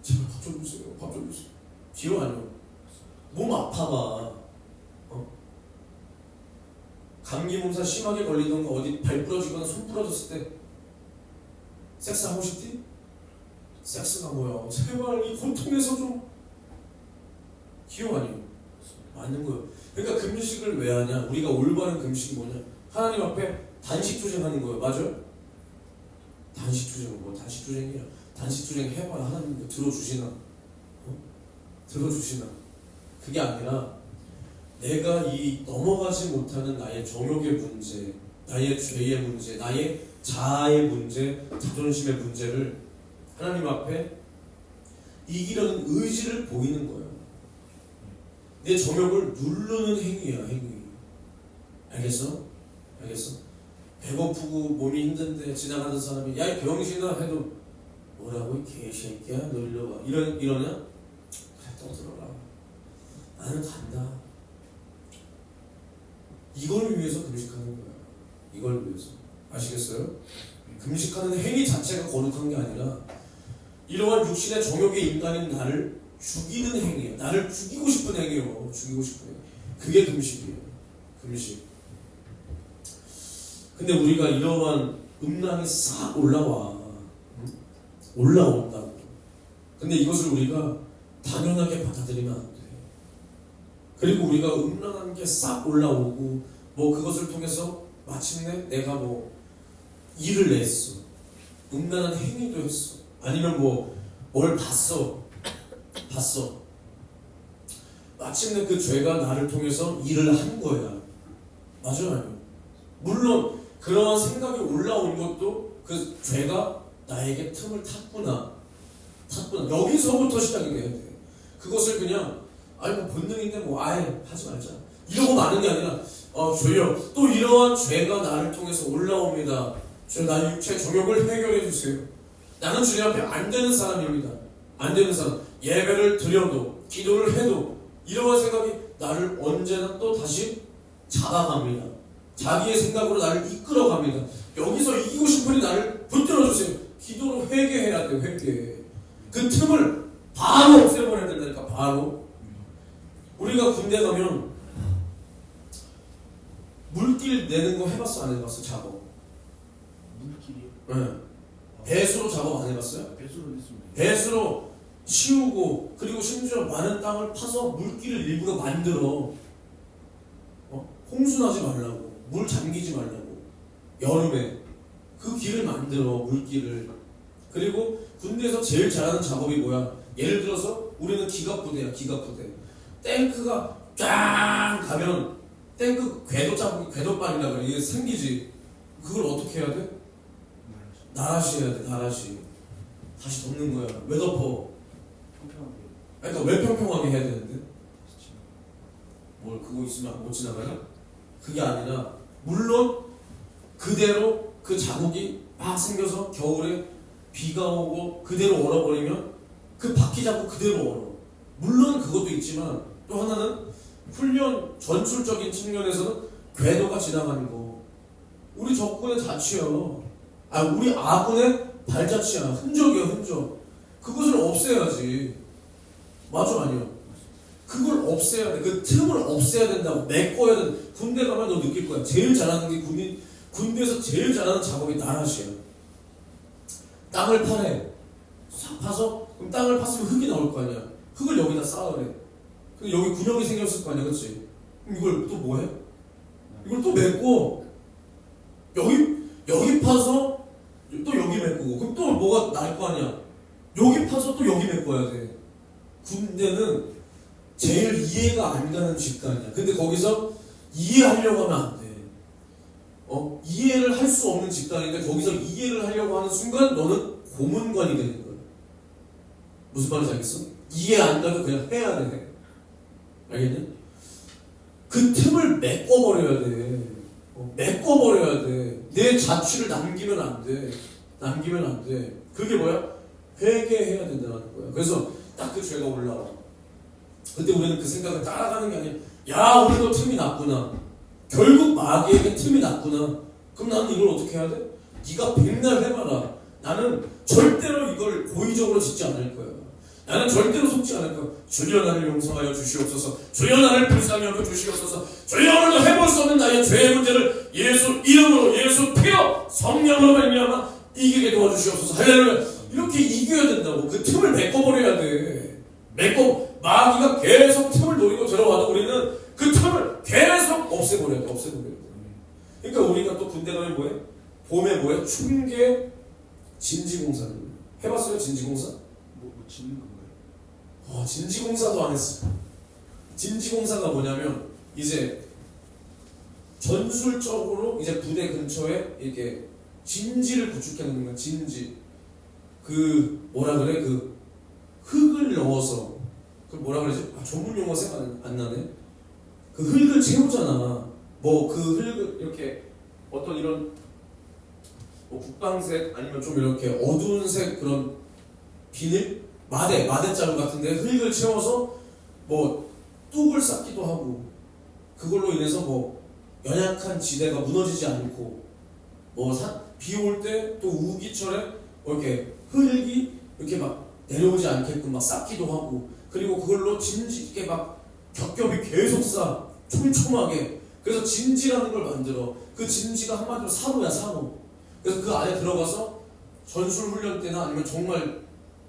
제발 밥 좀 주세요. 비요 아니요. 몸 아파봐. 감기 몸살 심하게 걸리던가 어디 발 부러지거나 손 부러졌을 때 섹스하고 싶지? 섹스가 뭐야? 제발 이 고통에서 좀 기용 아니에요? 맞는 거예요. 그러니까 금식을 왜 하냐? 우리가 올바른 금식이 뭐냐? 하나님 앞에 단식 투쟁하는 거예요. 맞아요? 단식 투쟁은 뭐 단식 투쟁이야? 단식 투쟁 해봐야 하나님 들어주시나? 들어주시나? 그게 아니라 내가 이 넘어가지 못하는 나의 정욕의 문제, 나의 죄의 문제, 나의 자아의 문제, 자존심의 문제를 하나님 앞에 이기려는 의지를 보이는 거예요. 내 정욕을 누르는 행위야, 행위. 알겠어? 배고프고 몸이 힘든데 지나가는 사람이 야, 이 병신아 해도 뭐라고 이 개새끼야, 너 일로 와. 이러냐? 그래, 떠들어라. 나는 간다. 이걸 위해서 금식하는 거야. 이걸 위해서. 아시겠어요? 금식하는 행위 자체가 거룩한 게 아니라 이러한 육신의 정욕의 인간인 나를 죽이는 행위예요. 나를 죽이고 싶은 행위예요. 죽이고 싶은 행위. 그게 금식이에요. 금식. 근데 우리가 이러한 음란이 싹 올라온다고. 근데 이것을 우리가 당연하게 받아들이면 안 돼. 그리고 우리가 음란한 게 싹 올라오고 뭐 그것을 통해서 마침내 내가 뭐 일을 냈어. 음란한 행위도 했어. 아니면 뭐 뭘 봤어. 마침내 그 죄가 나를 통해서 일을 한 거야. 맞아요. 물론 그러한 생각이 올라온 것도 그 죄가 나에게 틈을 탔구나. 여기서부터 시작이 돼야 돼. 그것을 그냥 뭐 본능인데 뭐 아예 하지 말자 이러고 마는 게 아니라 주여 또 이러한 죄가 나를 통해서 올라옵니다. 주여 나의 육체 정욕을 해결해 주세요. 나는 주님 앞에 안 되는 사람입니다. 안 되는 사람. 예배를 드려도 기도를 해도 이러한 생각이 나를 언제나 또 다시 잡아갑니다. 자기의 생각으로 나를 이끌어갑니다. 여기서 이기고 싶으니 나를 붙들어주세요. 기도로 회개해야 돼요. 회개. 그 틈을 바로 없애버려야 된다니까. 바로. 우리가 군대 가면 물길 내는 거 해봤어? 안 해봤어? 작업.
물길이요?
네. 배수로 작업 안 해봤어요?
배수로 했습니다.
배수로 치우고 그리고 심지어 많은 땅을 파서 물길을 일부러 만들어. 홍수나지 말라고, 물 잠기지 말라고, 여름에 그 길을 만들어. 물길을. 그리고 군대에서 제일 잘하는 작업이 뭐야? 예를 들어서 우리는 기갑부대야. 기갑부대. 탱크가 쫙 가면 탱크 궤도빨이라고 그래. 이게 생기지. 그걸 어떻게 해야 돼? 나라시 해야 돼. 나라시. 다시 덮는 거야. 왜 덮어?
평평하게.
그러니까 왜 평평하게 해야 되는데? 뭘 그거 있으면 못 지나가냐? 그게 아니라 물론 그대로 그 자국이 막 생겨서 겨울에 비가 오고 그대로 얼어버리면 그 바퀴 자국 그대로 얼어. 물론 그것도 있지만 또 하나는 훈련 전술적인 측면에서는 궤도가 지나가는 거. 우리 적군의 자취야. 우리 아군의 발자취야. 흔적이야. 흔적. 그것을 없애야지. 맞아 아니야? 그걸 없애야 돼. 그 틈을 없애야 된다고. 메꿔야 돼. 군대 가면 너 느낄 거야. 제일 잘하는 게 군대에서 제일 잘하는 작업이 나라시야. 땅을 파래. 싹 파서 그럼 땅을 팠으면 흙이 나올 거 아니야. 흙을 여기다 쌓으래. 근데 여기 군형이 생겼을 거 아니야, 그렇지? 그럼 이걸 또 뭐해? 이걸 또 메꿔. 여기 파서 또 여기 메꾸고. 그럼 또 뭐가 날 거 아니야? 여기 파서 또 여기 메꿔야 돼. 군대는 제일 이해가 안 가는 직관이야. 근데 거기서 이해하려고 하면 안 돼. 이해를 할 수 없는 직관인데 거기서 이해를 하려고 하는 순간 너는 고문관이 되는 거야. 무슨 말인지 알겠어? 이해 안 가도 그냥 해야 돼. 알겠니? 그 틈을 메꿔버려야 돼. 메꿔버려야 돼. 내 자취를 남기면 안 돼. 남기면 안 돼. 그게 뭐야? 회개해야 된다는 거야. 그래서 딱 그 죄가 올라와. 그때 우리는 그 생각을 따라가는 게 아니야. 야, 우리도 틈이 났구나. 결국 마귀에게 틈이 났구나. 그럼 나는 이걸 어떻게 해야 돼? 네가 백날 해봐라. 나는 절대로 이걸 고의적으로 짓지 않을 거야. 나는 절대로 속지 않을 거야. 주여 나를 용서하여 주시옵소서. 주여 나를 불쌍히 여겨 주시옵소서. 주여 오늘도 해볼 수 없는 나의 죄의 문제를 예수 이름으로, 예수 피로, 성령으로 말미암아 이기게 도와주시옵소서. 할렐루야. 이렇게 이겨야 된다고. 그 틈을 메꿔버려야 돼. 마귀가 계속 틈을 노리고 들어와도 우리는 그 틈을 계속 없애버려야 돼. 없애버려야 돼. 그러니까 우리가 또 군대 가면 뭐해? 봄에 뭐해? 춘계 진지공사를 해봤어요? 진지공사?
뭐 짓는 건가요?
진지공사도 안 했어. 진지공사가 뭐냐면 이제 전술적으로 이제 부대 근처에 이렇게 진지를 구축해 놓는 거야. 진지. 그 뭐라 그래? 그 흙을 넣어서 그걸 뭐라 그러지? 전문 용어 생각 안 나네. 그 흙을 채우잖아. 뭐 그 흙을 이렇게 어떤 이런 뭐 국방색 아니면 좀 이렇게 어두운 색 그런 비닐 마대자루 같은데 흙을 채워서 뭐 뚝을 쌓기도 하고 그걸로 인해서 뭐 연약한 지대가 무너지지 않고 뭐 비 올 때 또 우기철에 뭐 이렇게 흙이 이렇게 막 내려오지 않게끔 막 쌓기도 하고 그리고 그걸로 진지 있게 막 겹겹이 계속 쌓아 촘촘하게. 그래서 진지라는 걸 만들어. 그 진지가 한마디로 산호야, 산호. 그래서 그 안에 들어가서 전술 훈련 때나 아니면 정말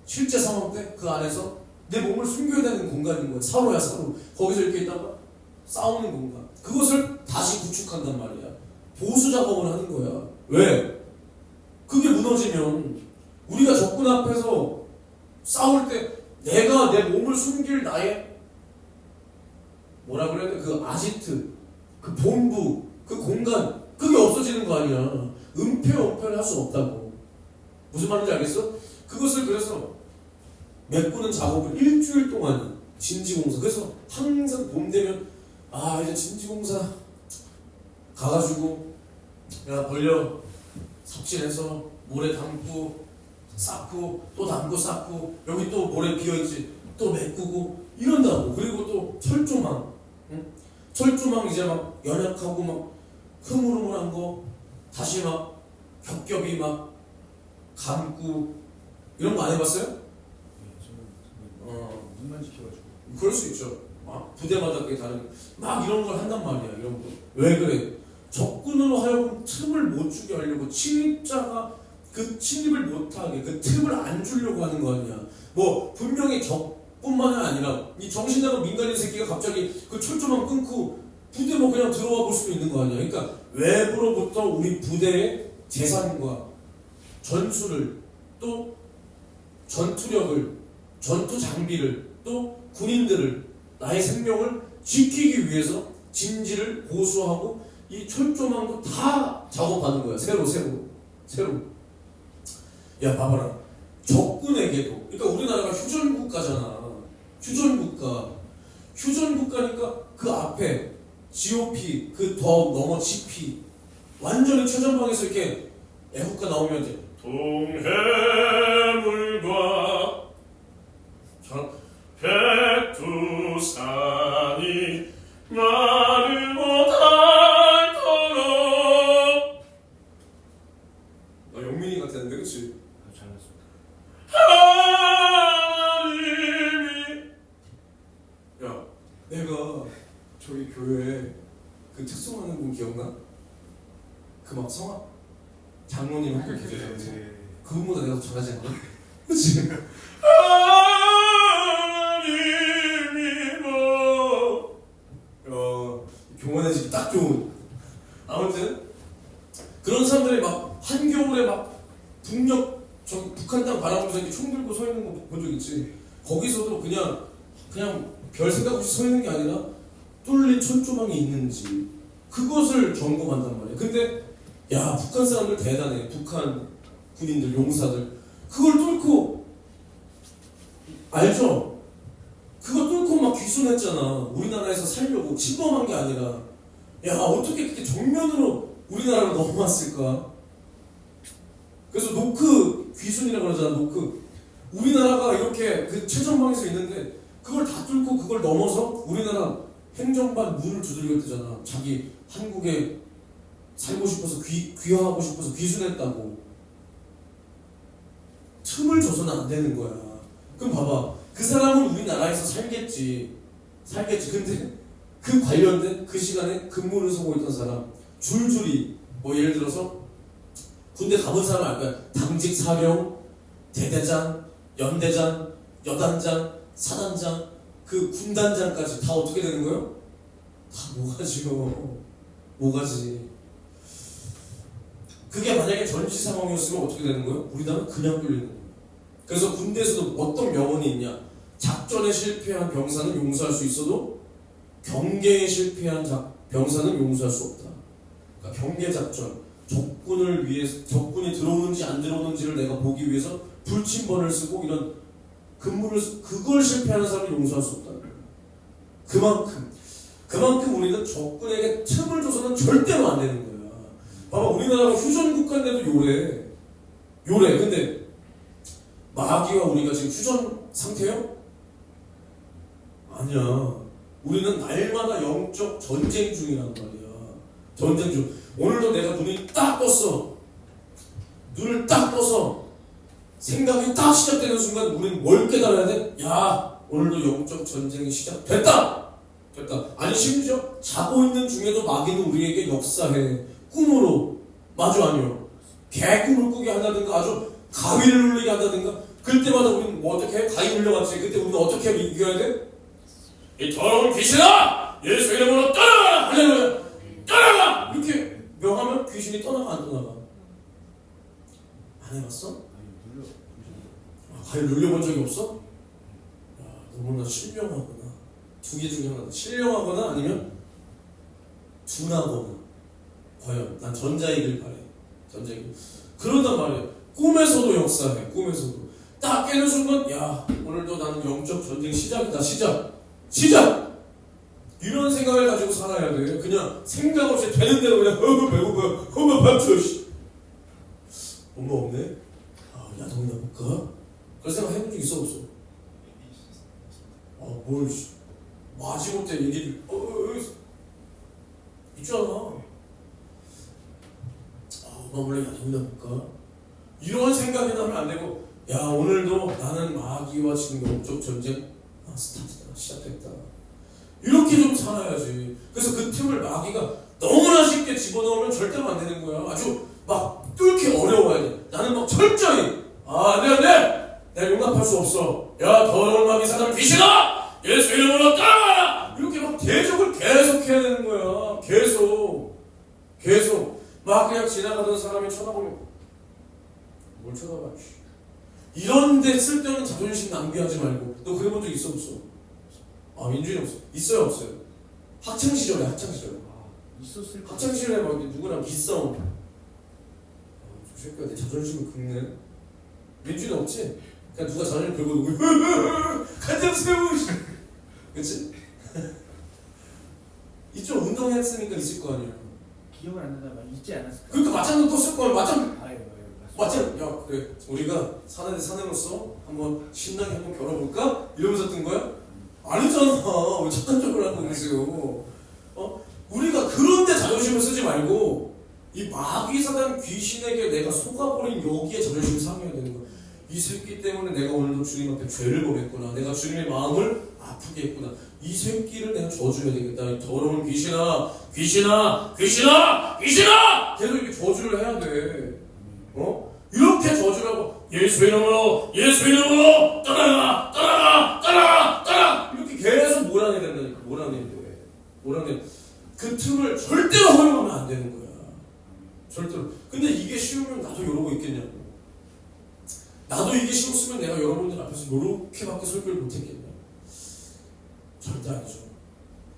실제 상황 때 그 안에서 내 몸을 숨겨야 되는 공간인 거야. 산호야, 산호. 거기서 이렇게 있다가 싸우는 공간. 그것을 다시 구축한단 말이야. 보수 작업을 하는 거야. 왜? 그게 무너지면 우리가 적군 앞에서 싸울 때 내가 내 몸을 숨길 나의 뭐라 그래야 돼? 그 아지트, 그 본부, 그 공간, 그게 없어지는 거 아니야. 은폐를 할 수 없다고. 무슨 말인지 알겠어? 그것을 그래서 메꾸는 작업을 일주일 동안 진지공사. 그래서 항상 봄 되면 이제 진지공사 가가지고 야 벌려 섭취해서 모래 담고 쌓고 또 담고 쌓고 여기 또 모래 비어있지 또 메꾸고 이런다고. 그리고 또 철조망, 응? 철조망 이제 막 연약하고 막 흐물흐물한 거 다시 막 겹겹이 막 감고 이런 거 안 해봤어요?
저는 눈만 지켜가지고.
그럴 수 있죠. 막 부대마다 그게 다른 막 이런 걸 한단 말이야. 이런 거. 왜 그래? 적군으로 하여금 틈을 못 주게 하려고 침입자가 그 침입을 못하게 그 틈을 안 주려고 하는 거 아니야. 뭐 분명히 적뿐만 아니라 이 정신 나간 민간인 새끼가 갑자기 그 철조망 끊고 부대 뭐 그냥 들어와 볼 수도 있는 거 아니야. 그러니까 외부로부터 우리 부대의 재산과 전술을 또 전투력을 전투 장비를 또 군인들을 나의 생명을 지키기 위해서 진지를 고수하고 이 철조망도 다 작업하는 거야. 새로. 야 봐봐라. 적군에게도 그러니까 우리나라가 휴전국가잖아. 휴전국가니까 그 앞에 GOP 그 더 넘어 GP 완전히 최전방에서 이렇게 애국가 나오면 이제 동해물과 백두산이 말을 못할도록. 나 영민이 같았는데 그치?
잘했습니다.
하나님이 야 내가 저기 교회에 그 특송하는 분 기억나? 그 막 성악 장로님 학교 계세요. 그분보다 내가 더 잘하지 않나? 그치? 교만해지기 딱 좋은. 아무튼 그런 사람들이 막 한겨울에 막 북한 땅 바라보면서 이렇게 총 들고 서 있는 거 본 적 있지? 거기서도 그냥 별 생각 없이 서 있는 게 아니라 뚫린 철조망이 있는지 그것을 점검한단 말이야. 근데 야 북한 사람들 대단해. 북한 군인들 용사들 그걸 뚫고 알죠? 그거 뚫고 막 귀순했잖아. 우리나라에서 살려고 침범한 게 아니라. 야 어떻게 그렇게 정면으로 우리나라로 넘어왔을까? 그래서 노크 귀순이라고 그러잖아. 노크. 우리나라가 이렇게 그 최전방에서 있는데 그걸 다 뚫고 그걸 넘어서 우리나라 행정반 문을 두들겼대잖아. 자기 한국에 살고 싶어서 귀화하고 싶어서 귀순했다고. 틈을 줘서는 안 되는 거야. 그럼 봐봐. 그 사람은 우리나라에서 살겠지. 근데 그 관련된 그 시간에 근무를 서고 있던 사람 줄줄이 뭐 예를 들어서 군대 가본 사람 알 거야. 당직 사령, 대대장, 연대장, 여단장, 사단장, 그 군단장까지 다 어떻게 되는 거예요? 다 모가지. 그게 만약에 전시 상황이었으면 어떻게 되는 거예요? 우리나라는 그냥 뚫리는 거예요. 그래서 군대에서도 어떤 명언이 있냐? 작전에 실패한 병사는 용서할 수 있어도 경계에 실패한 병사는 용서할 수 없다. 그러니까 경계 작전, 적군을 위해서 적군이 들어오는지 안 들어오는지를 내가 보기 위해서 불침번을 쓰고 이런 근무를 그걸 실패하는 사람을 용서할 수 없다. 그만큼 우리는 적군에게 틈을 줘서는 절대로 안 되는 거야. 봐봐 우리나라가 휴전 국가인데도 요래. 근데 마귀와 우리가 지금 휴전 상태요? 아니야. 우리는 날마다 영적 전쟁 중이란 말이야. 전쟁 중. 오늘도 내가 눈을 딱 떴어. 생각이 딱 시작되는 순간 우리는 뭘 깨달아야 돼? 야, 오늘도 영적 전쟁이 시작됐다. 됐다. 아니 심지어 자고 있는 중에도 마귀는 우리에게 역사해. 꿈으로. 맞아 아니요. 개꿈을 꾸게 한다든가 아주 가위를 눌리게 한다든가. 그때마다 우리는 뭐 어떻게 해? 가위 눌려갔지. 그때 우리는 어떻게 하면 이겨야 돼? 이 더러운 귀신아! 예수 이름으로 떠나가! 할렐루야! 떠나가! 이렇게 명하면 귀신이 떠나가 안 떠나가? 안 해봤어?
아니 눌려.
가위 눌려본 적이 없어? 야, 너무나 신령하구나. 두 개 중에 하나다. 신령하거나 아니면 둔하거나. 과연 난 전자이길 바래. 전자이길. 그런단 말이야. 꿈에서도 역사해. 꿈에서도. 딱 깨는 순간 야 오늘도 나는 영적 전쟁 시작이다. 시작! 이런 생각을 가지고 살아야 돼. 그냥 생각 없이 되는 대로 그냥 배고파 밥줘. 엄마 없네? 아 야동이나 볼까? 그런 생각 해본 적 있어 없어? 뭘 마지못해 얘기를 있잖아. 엄마 몰래 야동이나 볼까? 이런 생각이 나면 안 되고 야 오늘도 나는 마귀와 지금 영적 전쟁 스타트다. 시작됐다. 이렇게 좀 살아야지. 그래서 그 틈을 마귀가 너무나 쉽게 집어넣으면 절대로 안 되는 거야. 아주 막 뚫기 어려워야 돼. 나는 막 철저히 안돼 내가 용납할 수 없어. 야 더러운 마귀 사단 귀신아! 예수 이름으로 떠나가라! 이렇게 막 대적을 계속 해야 되는 거야. 계속 막 그냥 지나가던 사람이 쳐다보면 뭘 쳐다봐. 이런데 쓸데없는 자존심 낭비하지 말고. 너 그래본 적 있어 없어? 민준이 없어. 있어요 없어요? 학창시절에
있었을 거.
학창시절에 막 누구랑 기싸움. 저 새끼가 내 자존심을 긁네. 민준이 없지? 그냥 누가 자존심 긁고 누구 간장 새우 그치? 이쪽 운동했으니까 있을 거 아니야.
기억을 안 난다. 있지 않았을까?
그러니까 맞짱도 떴을 거야. 맞짱.
맞죠?
야 그래 우리가 사내로서 한번 신나게 한번 겨뤄볼까? 이러면서 뜬 거야? 아니잖아. 왜 착한 척을 하고 계세요? 우리가 그런데 자존심을 쓰지 말고 이 마귀 사단 귀신에게 내가 속아버린 여기에 자존심을 상해야 되는 거야. 이 새끼 때문에 내가 오늘도 주님 앞에 죄를 범했구나. 내가 주님의 마음을 아프게 했구나. 이 새끼를 내가 저주해야 되겠다. 이 더러운 귀신아 계속 이렇게 저주를 해야 돼. 이렇게 저주를 하고 예수 이름으로 떠나가 이렇게 계속 몰아내야 된다니까. 몰아내. 그 틈을 절대로 허용하면 안 되는 거야. 절대로. 근데 이게 쉬우면 나도 이러고 있겠냐고. 나도 이게 쉬웠으면 내가 여러분들 앞에서 이렇게밖에 설교를 못했겠냐. 절대 아니죠.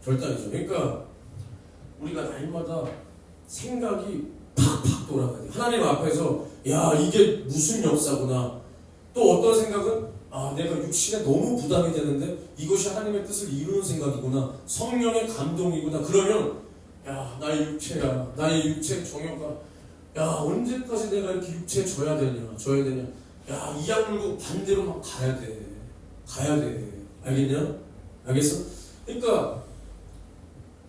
그러니까 우리가 날마다 생각이 팍팍 돌아가야 돼. 하나님 앞에서 야 이게 무슨 역사구나. 또 어떤 생각은 내가 육신에 너무 부담이 되는데 이것이 하나님의 뜻을 이루는 생각이구나. 성령의 감동이구나. 그러면 야 나의 육체야. 나의 육체의 정욕과 야 언제까지 내가 이렇게 육체에 져야 되냐. 야 이 약 물고 반대로 막 가야 돼. 알겠냐? 알겠어? 그러니까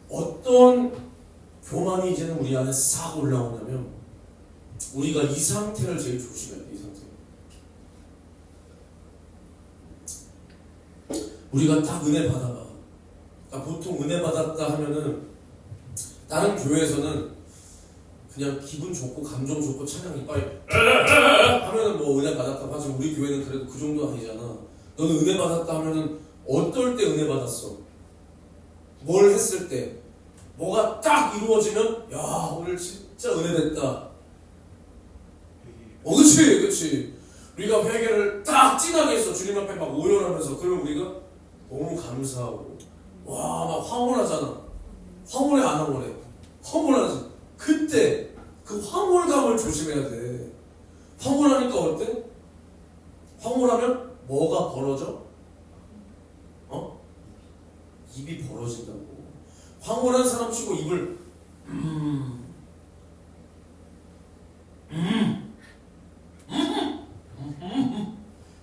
어떤 교만이 이제는 우리 안에 싹 올라오냐면 우리가 이 상태를 제일 조심해야 돼. 이 상태. 우리가 딱 은혜 받아봐. 그러니까 보통 은혜 받았다 하면은 다른 교회에서는 그냥 기분 좋고 감정 좋고 찬양 이빨 하면은 뭐 은혜 받았다고 하지. 우리 교회는 그래도 그 정도 아니잖아. 너는 은혜 받았다 하면은 어떨 때 은혜 받았어? 뭘 했을 때? 뭐가 딱 이루어지면 야 오늘 진짜 은혜 됐다. 그치. 우리가 회개를 딱 진하게 했어. 주님 앞에 막 오열하면서. 그러면 우리가 너무 감사하고 와 막 황홀하잖아. 황홀해 안 황홀하지. 그때 그 황홀감을 조심해야 돼. 황홀하니까 어때? 황홀하면 뭐가 벌어져? 입이 벌어진다고. 황홀한 사람 치고 입을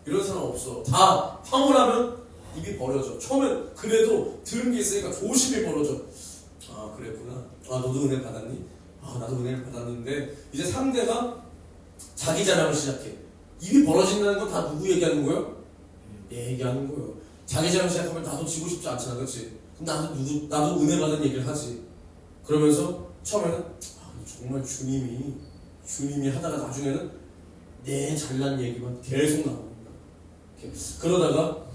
이런 사람 없어. 다 황홀하면 입이 벌어져. 처음엔 그래도 들은 게 있으니까 조심히 벌어져. 그랬구나. 너도 은혜 받았니? 나도 은혜를 받았는데. 이제 상대가 자기 자랑을 시작해. 입이 벌어진다는 건 다 누구 얘기하는 거예요? 얘기하는 거예요. 자기 자랑 시작하면 나도 지고 싶지 않잖아, 그렇지? 나도 은혜 받은 얘기를 하지. 그러면서 처음에는 정말 주님이 하다가 나중에는 내 잘난 얘기만 계속 나옵니다. 그러다가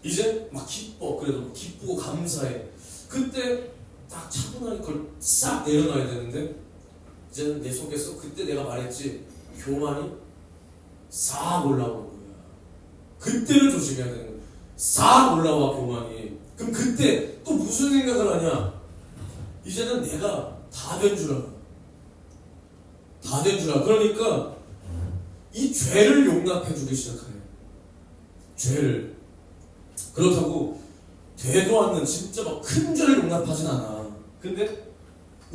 이제 막 기뻐. 그래도 막 기쁘고 감사해. 그때 딱 차분하게 그걸 싹 내려놔야 되는데 이제는 내 속에서 그때 내가 말했지, 교만이 싹 올라오는 거야. 그때를 조심해야 되는 거야. 싹 올라와 교만이. 그럼 그때 또 무슨 생각을 하냐? 이제는 내가 다 된 줄 알아. 다 된 줄 알아. 그러니까 이 죄를 용납해 주기 시작해. 죄를. 그렇다고 되도 않는 진짜 막 큰 죄를 용납하진 않아. 근데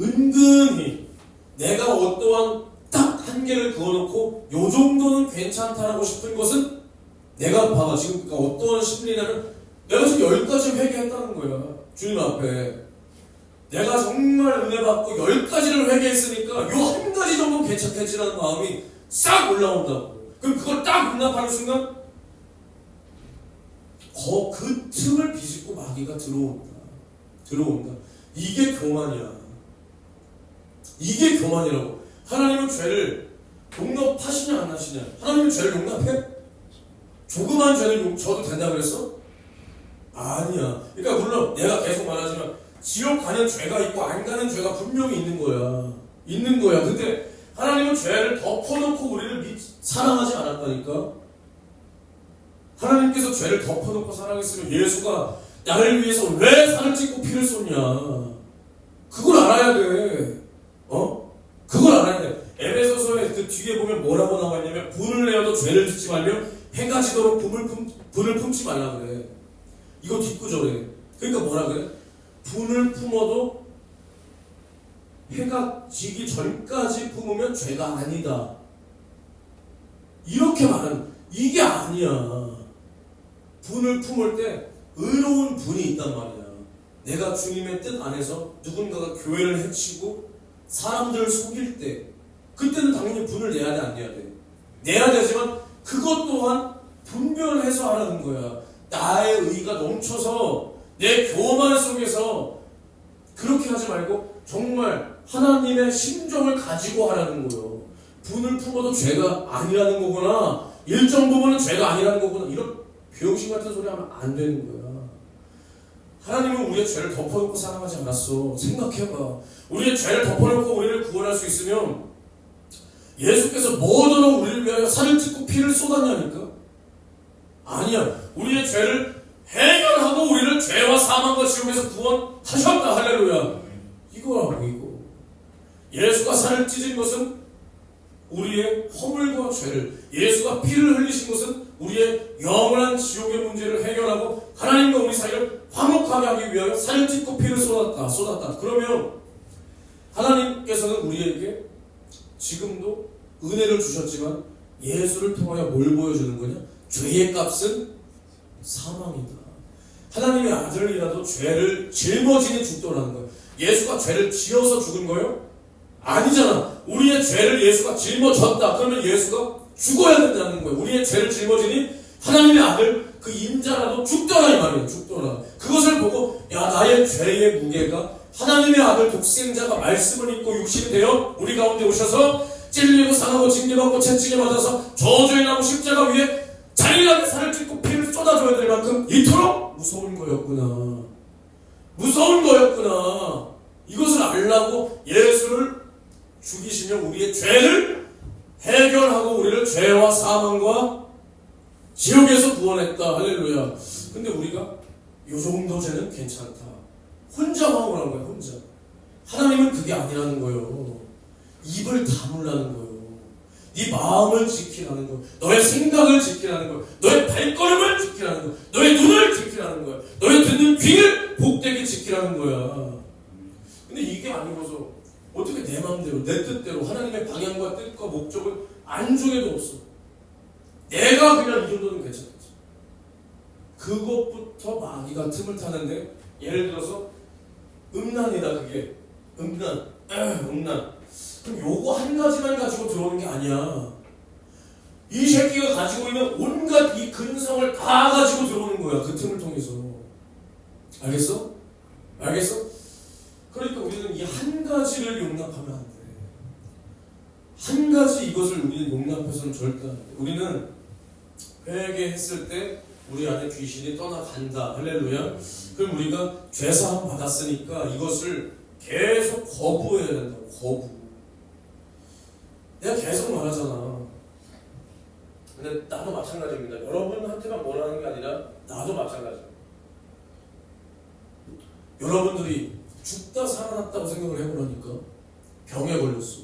은근히 내가 어떠한 딱 한계를 그어놓고 요 정도는 괜찮다라고 싶은 것은 내가 봐봐. 지금 그러니까 어떠한 심리냐면 내가 지금 10가지 회개했다는 거야. 주님 앞에. 내가 정말 은혜 받고 10가지를 회개했으니까 요 한 가지 정도는 괜찮겠지라는 마음이 싹 올라온다고. 그럼 그걸 딱 용납하는 순간 그 틈을 비집고 마귀가 들어온다. 이게 교만이야. 이게 교만이라고. 하나님은 죄를 용납하시냐 안 하시냐? 하나님은 죄를 용납해? 조그만 죄를 져도 된다 그랬어? 아니야. 그러니까 물론 내가 계속 말하지만 지옥 가는 죄가 있고 안 가는 죄가 분명히 있는 거야. 근데 하나님은 죄를 덮어놓고 우리를 사랑하지 않았다니까. 하나님께서 죄를 덮어놓고 사랑했으면 예수가 나를 위해서 왜 살을 찢고 피를 쏟냐. 그걸 알아야 돼. 그걸 알아야 돼. 에베소서의 그 뒤에 보면 뭐라고 나와 있냐면 분을 내어도 죄를 짓지 말며 해가 지도록 분을 품지 말라 그래. 이거 뒷구절에. 그러니까 뭐라 그래? 분을 품어도 해가 지기 전까지 품으면 죄가 아니다. 이렇게 말하는, 이게 아니야. 분을 품을 때 의로운 분이 있단 말이야. 내가 주님의 뜻 안에서 누군가가 교회를 해치고 사람들을 속일 때 그때는 당연히 분을 내야 돼, 안 내야 돼? 내야 되지만 그것 또한 분별해서 하라는 거야. 나의 의가 넘쳐서 내 교만 속에서 그렇게 하지 말고 정말 하나님의 심정을 가지고 하라는 거예요. 분을 품어도 죄가 아니라는 거구나. 일정 부분은 죄가 아니라는 거구나. 이런 병신 같은 소리 하면 안 되는 거야. 하나님은 우리의 죄를 덮어놓고 사랑하지 않았어. 생각해봐. 우리의 죄를 덮어놓고 우리를 구원할 수 있으면 예수께서 뭐더러 우리를 위하여 살을 찢고 피를 쏟았냐니까? 아니야. 우리의 죄를 해결하고 우리를 죄와 사망과 지옥에서 구원하셨다. 할렐루야. 이거라고, 이거. 예수가 살을 찢은 것은 우리의 허물과 죄를, 예수가 피를 흘리신 것은 우리의 영원한 지옥의 문제를 해결하고 하나님과 우리 사이를 화목하게 하기 위하여 살을 찢고 피를 쏟았다. 그러면 하나님께서는 우리에게 지금도 은혜를 주셨지만 예수를 통하여 뭘 보여주는 거냐? 죄의 값은 사망이다. 하나님의 아들이라도 죄를 짊어지니 죽더라는 거예요. 예수가 죄를 지어서 죽은 거예요? 아니잖아. 우리의 죄를 예수가 짊어졌다. 그러면 예수가 죽어야 된다는 거예요. 우리의 죄를 짊어지니 하나님의 아들 그 인자라도 죽더라 이 말이에요. 죽더라. 그것을 보고 야, 나의 죄의 무게가 하나님의 아들 독생자가 말씀을 입고 육신이 되어 우리 가운데 오셔서 찔리고 상하고 징계받고 채찍에 맞아서 저주의 나무 십자가 위에 잔인하게 살을 찢고 피를 쏟아줘야 될 만큼 이토록 무서운 거였구나. 이것을 알라고 예수를 죽이시며 우리의 죄를 해결하고 우리를 죄와 사망과 지옥에서 구원했다. 할렐루야. 근데 우리가 요 정도 죄는 괜찮다. 혼자 화목한 거야, 혼자. 하나님은 그게 아니라는 거예요. 입을 다물라는 거예요. 네 마음을 지키라는 거예요. 너의 생각을 지키라는 거예요. 너의 발걸음을 지키라는 거예요. 너의 눈을 지키라는 거예요. 너의 듣는 귀를 복되게 지키라는 거야. 근데 이게 아니고서 어떻게 내 마음대로 내 뜻대로 하나님의 방향과 뜻과 목적을 안중에도 없어. 내가 그냥 이 정도는 괜찮겠지. 그것부터 마귀가 틈을 타는데, 예를 들어서 음란이다. 그게 음란. 그럼 요거 한 가지만 가지고 들어오는 게 아니야. 이 새끼가 가지고 있는 온갖 이 근성을 다 가지고 들어오는 거야. 그 틈을 통해서. 알겠어? 알겠어? 그러니까 우리는 이 한 가지를 용납하면 안 돼. 한 가지 이것을 우리는 용납해서는 절대 안 돼. 우리는 회개했을 때 우리 안에 귀신이 떠나간다. 할렐루야. 그럼 우리가 죄사함 받았으니까 이것을 계속 거부해야 된다고. 거부. 내가 계속 말하잖아. 근데 나도 마찬가지입니다. 여러분한테만 뭐라는 게 아니라 나도 마찬가지야. 여러분들이 죽다 살아났다고 생각을 해보라니까. 병에 걸렸어.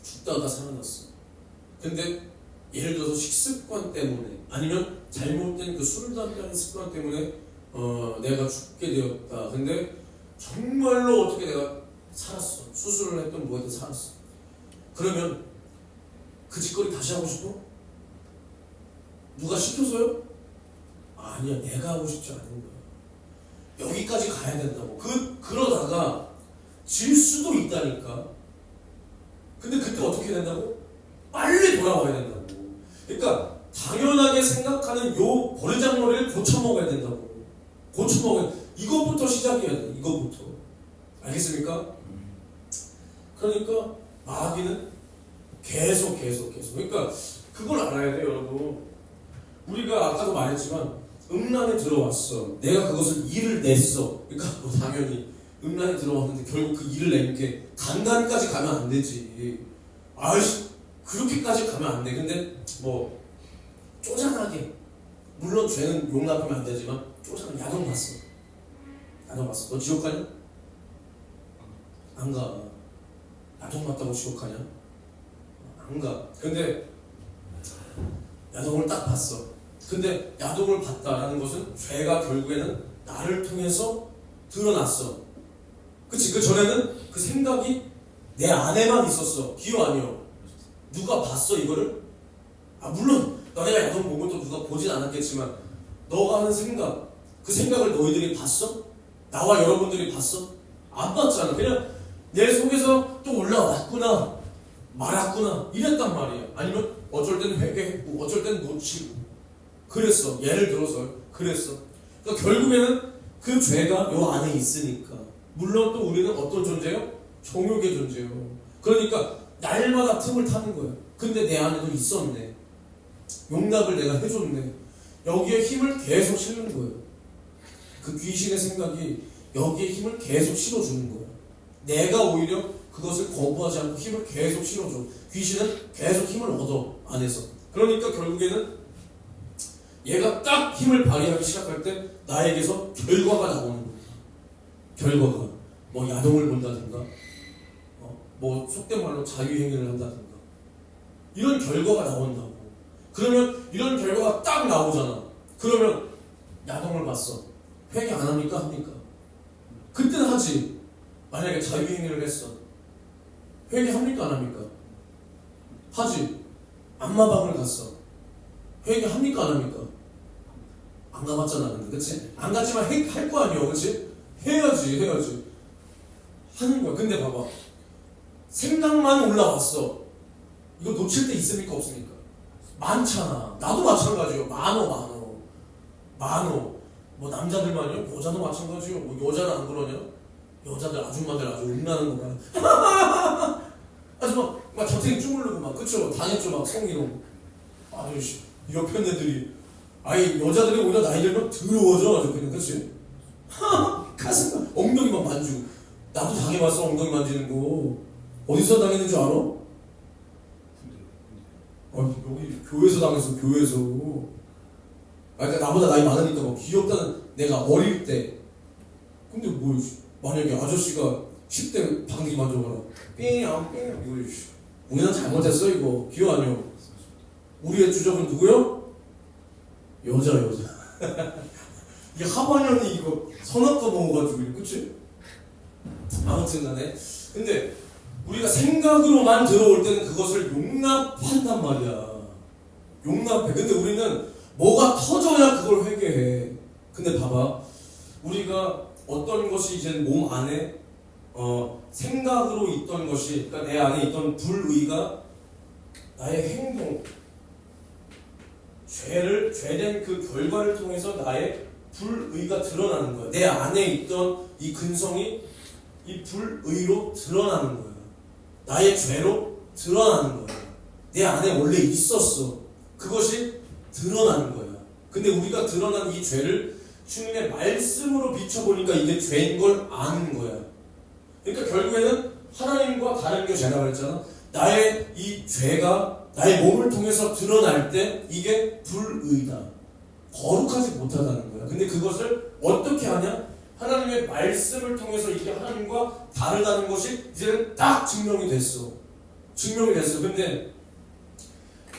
죽다가 살아났어. 근데 예를 들어서 식습관 때문에 아니면 잘못된 그 술, 담배 하는 습관 때문에 내가 죽게 되었다. 근데 정말로 어떻게 내가 살았어. 수술을 했던 뭐든 살았어. 그러면 그 짓거리 다시 하고 싶어? 누가 시켜서요? 아니야, 내가 하고 싶지 않은 거야. 여기까지 가야 된다고. 그러다가 질 수도 있다니까. 근데 그때 어떻게 된다고? 빨리 돌아와야 된다고. 그러니까 당연하게 생각하는 요 버르장머리를 고쳐먹어야 된다고. 고쳐먹어야. 이것부터 시작해야 돼. 이것부터. 알겠습니까? 그러니까 마귀는 계속. 그러니까 그걸 알아야 돼요, 여러분. 우리가 아까도 말했지만 음란에 들어왔어. 내가 그것을 일을 냈어. 그러니까 뭐 당연히 음란에 들어왔는데 결국 그 일을 낸 게 강간까지 가면 안 되지. 아이씨, 그렇게까지 가면 안 돼. 근데 뭐 쪼잔하게, 물론 죄는 용납하면 안 되지만 쪼잔하게 야동 봤어. 너 지옥 가냐? 안 가. 야동 봤다고 지옥 가냐? 안 가. 근데 야동을 딱 봤어. 근데 야동을 봤다라는 것은 죄가 결국에는 나를 통해서 드러났어. 그치? 그 전에는 그 생각이 내 안에만 있었어. 기여 아니여? 누가 봤어 이거를? 물론 너네가 야동 본 것도 누가 보진 않았겠지만 너가 하는 생각, 그 생각을 너희들이 봤어? 나와 여러분들이 봤어? 안 봤잖아. 그냥 내 속에서 또 올라왔구나, 말았구나 이랬단 말이야. 아니면 어쩔 땐 회개했고 어쩔 땐 놓치고 그랬어. 예를 들어서 그랬어. 그러니까 결국에는 그 죄가 요 안에 있으니까. 물론 또 우리는 어떤 존재요? 종욕의 존재요. 그러니까 날마다 틈을 타는 거예요. 근데 내 안에도 있었네. 용납을 내가 해줬네. 여기에 힘을 계속 실는 거예요. 그 귀신의 생각이 여기에 힘을 계속 실어주는 거예요. 내가 오히려 그것을 거부하지 않고 힘을 계속 실어줘. 귀신은 계속 힘을 얻어 안에서. 그러니까 결국에는 얘가 딱 힘을 발휘하기 시작할 때 나에게서 결과가 나오는 거예요. 결과가 뭐 야동을 본다든가 뭐 속된 말로 자유행위를 한다든가 이런 결과가 나온다고. 그러면 이런 결과가 딱 나오잖아. 그러면 야동을 봤어. 회개 안 합니까? 합니까? 그때는 하지. 만약에 자유행위를 했어. 회개합니까? 안 합니까? 하지. 안마방을 갔어. 회개합니까? 안 합니까? 안 가봤잖아. 근데 그치? 안 갔지만 할 거 아니야. 그치? 해야지. 하는 거야. 근데 봐봐. 생각만 올라왔어. 이거 놓칠 때 있습니까? 없습니까? 많잖아. 나도 마찬가지요. 많어. 뭐 남자들만요? 여자도 마찬가지요. 뭐 여자는 안 그러냐? 여자들 아줌마들 아주 음란한 거 봐. 아주 막 잡생이 쭈물르고 막 그쵸? 당했죠. 막 성희롱. 아주 옆에 애들이 아예 여자들이 오히려 나이 들면 더러워져. 아주 그냥 그치? 가슴 엉덩이 막 만지고. 나도 당해봤어. 엉덩이 만지는 거. 어디서 당했는 줄 알아? 여기 교회에서 당했어. 교회에서. 그러니까 나보다 나이 많으니까 뭐 귀엽다는 내가 어릴 때. 근데 뭐 만약에 아저씨가 10대 방귀 만져봐라. 삥 이거 우리는 잘못했어 이거. 기억 아니요. 우리의 주적은 누구요? 여자. 이 하반년이 이거 선악과 먹어가지고 그치? 아무튼 간에 근데 우리가 생각으로만 들어올 때는 그것을 용납한단 말이야. 용납해. 근데 우리는 뭐가 터져야 그걸 회개해. 근데 봐봐. 우리가 어떤 것이 이제 몸 안에 생각으로 있던 것이, 그러니까 내 안에 있던 불의가 나의 행동, 죄된 그 결과를 통해서 나의 불의가 드러나는 거야. 내 안에 있던 이 근성이 이 불의로 드러나는 거야. 나의 죄로 드러나는 거야. 내 안에 원래 있었어. 그것이 드러나는 거야. 근데 우리가 드러난 이 죄를 주님의 말씀으로 비춰보니까 이게 죄인 걸 아는 거야. 그러니까 결국에는 하나님과 다른 게 죄라고 했잖아. 나의 이 죄가 나의 몸을 통해서 드러날 때 이게 불의다. 거룩하지 못하다는 거야. 근데 그것을 어떻게 하냐? 하나님의 말씀을 통해서 이게 하나님과 다르다는 것이 이제는 딱 증명이 됐어. 증명이 됐어. 근데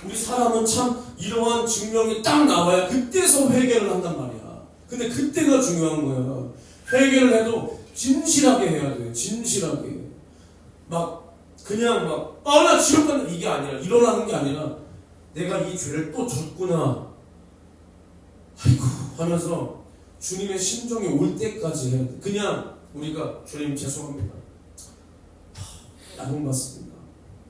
우리 사람은 참 이러한 증명이 딱 나와야 그때서 회개를 한단 말이야. 근데 그때가 중요한 거야. 회개를 해도 진실하게 해야 돼. 진실하게. 막 그냥 막 나 지옥 간다 이게 아니라, 일어나는 게 아니라 내가 이 죄를 또 졌구나 아이고 하면서 주님의 심정이 올 때까지 해야 돼. 그냥 우리가 주님 죄송합니다, 야동 봤습니다,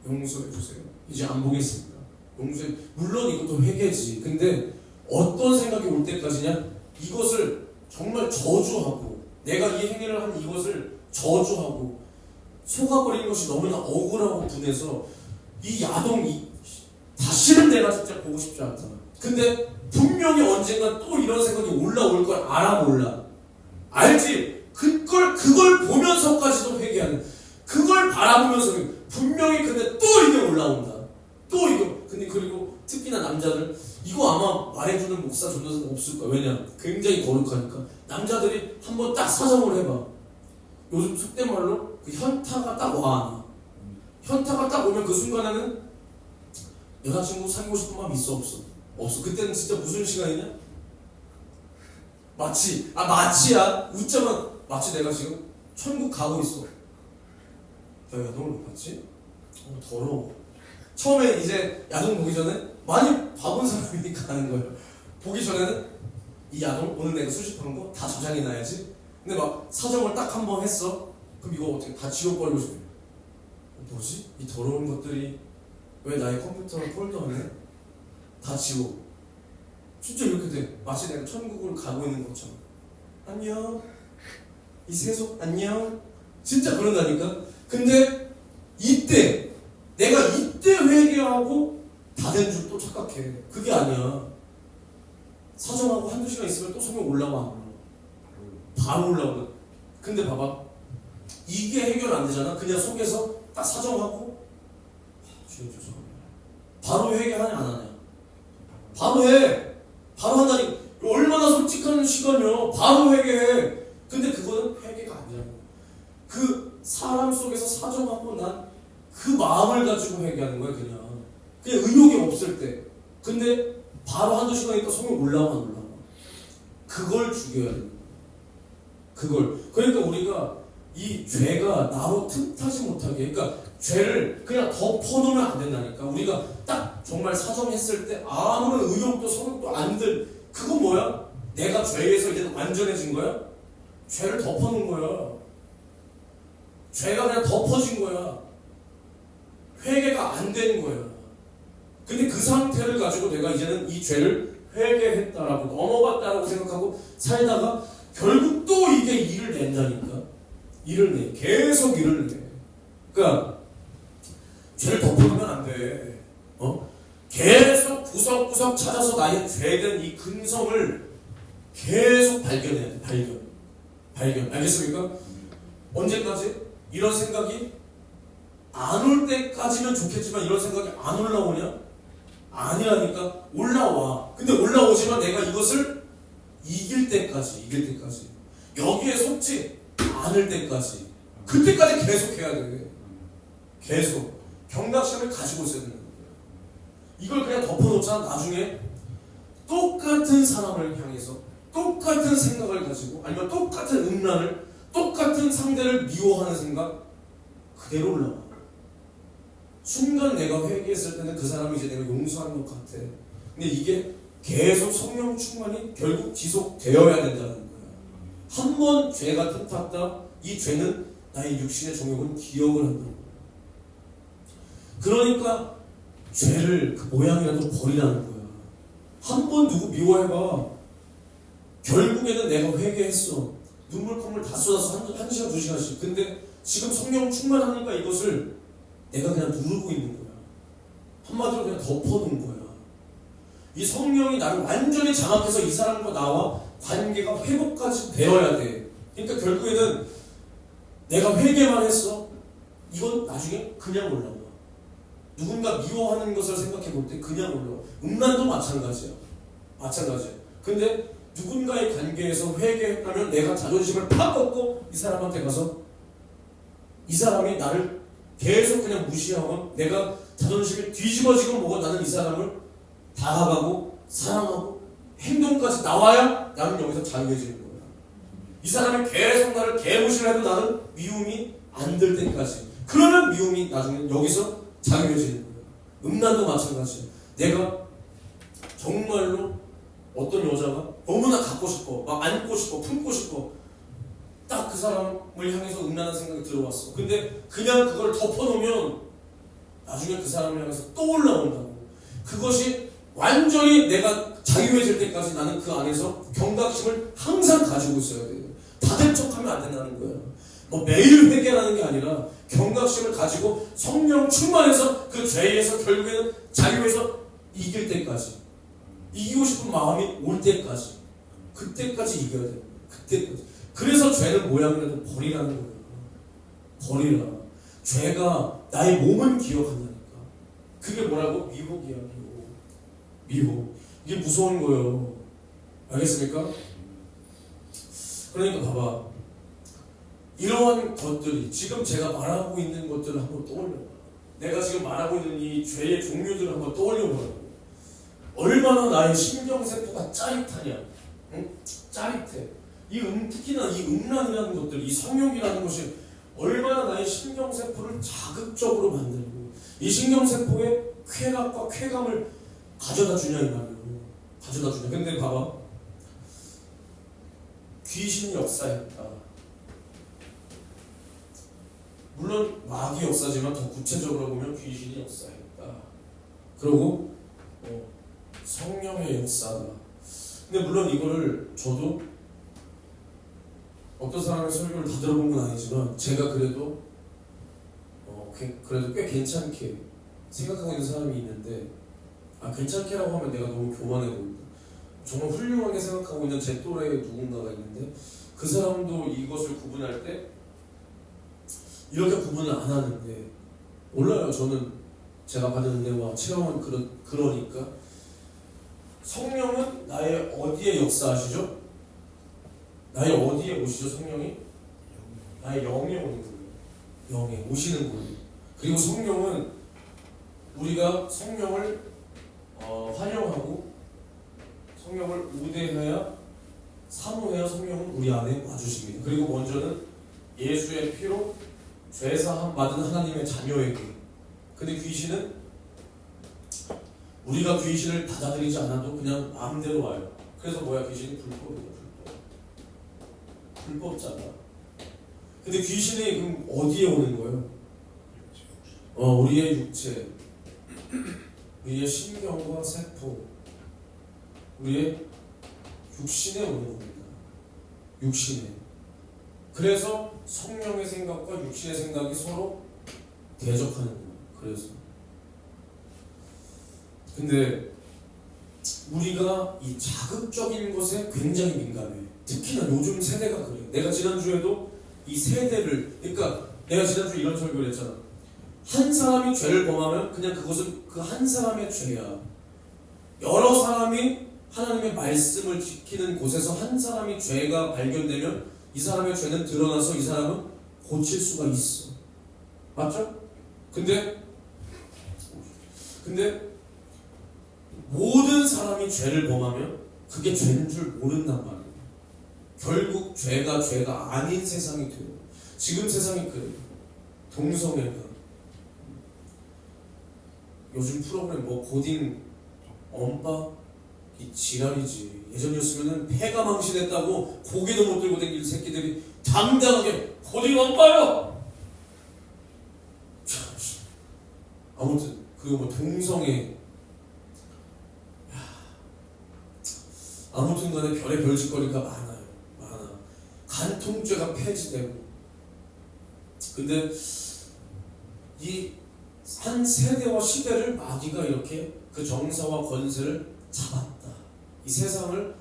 용서해 주세요, 이제 안 보겠습니다, 용서해. 물론 이것도 회개지. 근데 어떤 생각이 올 때까지냐? 이것을 정말 저주하고, 내가 이 행위를 한 이것을 저주하고 속아버린 것이 너무나 억울하고 분해서 이 야동이 다시는 내가 진짜 보고 싶지 않다. 근데 분명히 언젠가 또 이런 생각이 올라올 걸 알아 몰라? 알지? 그걸 보면서까지도 회개하는, 그걸 바라보면서 분명히. 근데 또 이게 올라온다. 또 이거. 근데 그리고 특히나 남자들, 이거 아마 말해주는 목사 전도사가 없을 거야. 왜냐? 굉장히 거룩하니까. 남자들이 한번 딱 사정을 해봐. 요즘 속된 말로 그 현타가 딱 와. 현타가 딱 오면 그 순간에는 여자친구 사귀고 싶은 마음 있어 없어? 없어. 그때는 진짜 무슨 시간이냐? 마치야. 웃자면 마치 내가 지금 천국 가고 있어. 야, 야동을 못 봤지? 더러워. 처음에 이제 야동 보기 전에 많이 봐본 사람이니까 아는 거예요. 보기 전에는 이 야동 오늘 내가 수집한 거 다 저장해 놔야지. 근데 막 사정을 딱 한 번 했어. 그럼 이거 어떻게 다 지워버리고 싶어. 뭐지? 이 더러운 것들이 왜 나의 컴퓨터 폴더 안에 다 지워. 진짜 이렇게 돼. 마치 내가 천국을 가고 있는 것처럼. 안녕. 이 세속 안녕. 진짜 그런다니까. 근데 내가 이때 회개하고 다 된 줄 또 착각해. 그게 아니야. 사정하고 한두 시간 있으면 또 성경 올라와. 바로 올라오거든. 근데 봐봐, 이게 해결 안 되잖아. 그냥 속에서 딱 사정하고 주님 죄송합니다, 바로 회개하냐 안 하냐? 바로 해. 바로 한다니. 얼마나 솔직한 시간이야. 바로 회개해. 근데 그거는 회개가 아니야. 그 사람 속에서 사정하고 난 그 마음을 가지고 회개하는 거야. 그냥 의욕이 없을 때. 근데 바로 한두 시간 있다 성경 올라와. 그걸 죽여야 돼. 그러니까 우리가 이 죄가 나로 틈타지 못하게, 그러니까 죄를 그냥 덮어놓으면 안 된다니까. 우리가 딱 정말 사정했을 때 아무런 의욕도 성욕도 안 들, 그건 뭐야? 내가 죄에서 이제 완전해진 거야? 죄를 덮어놓은 거야. 죄가 그냥 덮어진 거야. 회개가 안 되는 거야. 근데 그 상태를 가지고 내가 이제는 이 죄를 회개했다라고 넘어갔다라고 생각하고 살다가 결국 또 이게 일을 낸다니까. 일을 내. 계속 일을 내. 그러니까 죄를 덮어놓으면 안 돼. 계속 구석구석 찾아서 나의 죄된 이 근성을 계속 발견해야 돼. 발견. 알겠습니까? 언제까지? 이런 생각이 안 올 때까지면 좋겠지만 이런 생각이 안 올라오냐? 아니라니까. 올라와. 근데 올라오지만 내가 이것을 이길 때까지. 여기에 속지 않을 때까지. 그때까지 계속 해야 돼. 계속. 경각심을 가지고 있어야 되는 거야. 이걸 그냥 덮어놓자 나중에 똑같은 사람을 향해서 똑같은 생각을 가지고, 아니면 똑같은 음란을, 똑같은 상대를 미워하는 생각 그대로 올라와. 순간 내가 회개했을 때는 그 사람이 이제 내가 용서하는 것 같아. 근데 이게 계속 성령 충만이 결국 지속되어야 된다는 거야. 한 번 죄가 틈탔다, 이 죄는 나의 육신의 정욕은 기억을 한다는 거야. 그러니까 죄를 그 모양이라도 버리라는 거야. 한 번 누구 미워해봐. 결국에는 내가 회개했어. 눈물 콧물 다 쏟아서 한 시간 두 시간씩. 근데 지금 성령 충만하니까 이것을 내가 그냥 누르고 있는 거야. 한마디로 그냥 덮어놓은 거야. 이 성령이 나를 완전히 장악해서 이 사람과 나와 관계가 회복까지 되어야 돼. 그러니까 결국에는 내가 회개만 했어. 이건 나중에 그냥 올라와. 누군가 미워하는 것을 생각해 볼 때 그냥 올라와. 음란도 마찬가지야. 마찬가지야. 근데 누군가의 관계에서 회개했다면 내가 자존심을 팍 꺾고 이 사람한테 가서 이 사람이 나를 계속 그냥 무시하면 내가 자존심이 뒤집어지고 뭐고 나는 이 사람을 다가가고 사랑하고 행동까지 나와야 나는 여기서 자유해지는 거야. 이 사람이 계속 나를 개무시해도 나는 미움이 안 들 때까지. 그러면 미움이 나중에 여기서 자유해지는 거야. 음란도 마찬가지야. 내가 정말로 어떤 여자가 너무나 갖고 싶어, 막 안고 싶어, 품고 싶어. 딱 그 사람을 향해서 음란한 생각이 들어왔어. 근데 그냥 그걸 덮어놓으면 나중에 그 사람을 향해서 또 올라온다고. 그것이 완전히 내가 자유해질 때까지 나는 그 안에서 경각심을 항상 가지고 있어야 돼요. 다된 척하면 안 된다는 거야. 뭐 매일 회개하는 게 아니라 경각심을 가지고 성령 충만해서 그 죄에서 결국에는 자유해서 이길 때까지, 이기고 싶은 마음이 올 때까지, 그때까지 이겨야 돼요. 그때까지. 그래서 죄는 뭐야그래도 버리라는 거예요. 버리라. 죄가 나의 몸은 기억한다니까. 그게 뭐라고? 미혹이야. 미혹. 이게 무서운 거예요. 알겠습니까? 그러니까 봐봐. 이러한 것들이 지금 제가 말하고 있는 것들을 한번 떠올려봐. 내가 지금 말하고 있는 이 죄의 종류들을 한번 떠올려보라고. 얼마나 나의 신경세포가 짜릿하냐. 응? 짜릿해. 특히나 이 음란이라는 것들, 이 성욕이라는 것이 얼마나 나의 신경세포를 자극적으로 만들고 이 신경세포의 쾌락과 쾌감을 가져다 주냐 이 말이에요. 가져다 주냐. 근데 봐봐. 귀신이 역사했다. 물론 마귀 역사지만 더 구체적으로 보면 귀신이 역사했다. 그리고 성령의 역사다. 근데 물론 이거를 저도 어떤 사람의 설교를 다 들어본 건 아니지만 제가 그래도 꽤 괜찮게 생각하고 있는 사람이 있는데, 괜찮게라고 하면 내가 너무 교만해 보인다. 정말 훌륭하게 생각하고 있는 제 또래의 누군가가 있는데 그 사람도 이것을 구분할 때 이렇게 구분을 안 하는데, 몰라요. 저는 제가 받은 은혜와 체험은 그러니까 성령은 나의 어디에 역사하시죠? 나의 어디에 오시죠? 성령이? 나의 영에 오는 거예요. 영에 오시는 거예요. 그리고 성령은 우리가 성령을 활용하고 성령을 우대해야 사모해야 성령은 우리 안에 와주십니다. 그리고 먼저는 예수의 피로 죄사함 받은 하나님의 자녀에게. 근데 귀신은 우리가 귀신을 받아들이지 않아도 그냥 마음대로 와요. 그래서 뭐야? 귀신이 불법이야. 불법자다. 근데 귀신이 그럼 어디에 오는 거예요? 우리의 육체, 우리의 신경과 세포, 우리의 육신에 오는 겁니다. 육신에. 그래서 성령의 생각과 육신의 생각이 서로 대적하는 거예요. 그래서. 근데 우리가 이 자극적인 것에 굉장히 민감해. 특히나 요즘 세대가 그래요. 내가 지난주에도 이 세대를, 그러니까 내가 지난주에 이런 설교를 했잖아. 한 사람이 죄를 범하면 그냥 그것은 그 한 사람의 죄야. 여러 사람이 하나님의 말씀을 지키는 곳에서 한 사람이 죄가 발견되면 이 사람의 죄는 드러나서 이 사람은 고칠 수가 있어. 맞죠? 근데 모든 사람이 죄를 범하면 그게 죄인 줄 모른단 말이에요. 결국 죄가 아닌 세상이 돼요. 지금 세상이 그래요. 동성애가 요즘 프로그램 고딩 엄빠 이 지랄이지. 예전이었으면은 폐가 망신했다고 고기도 못 들고 다닐 새끼들이 당당하게 고딩 엄빠요. 아무튼 동성애 아무튼 간에 별의 별짓거리가 많아요. 많아. 간통죄가 폐지되고. 근데 이 한 세대와 시대를 마귀가 이렇게 그 정사와 권세를 잡았다. 이 세상을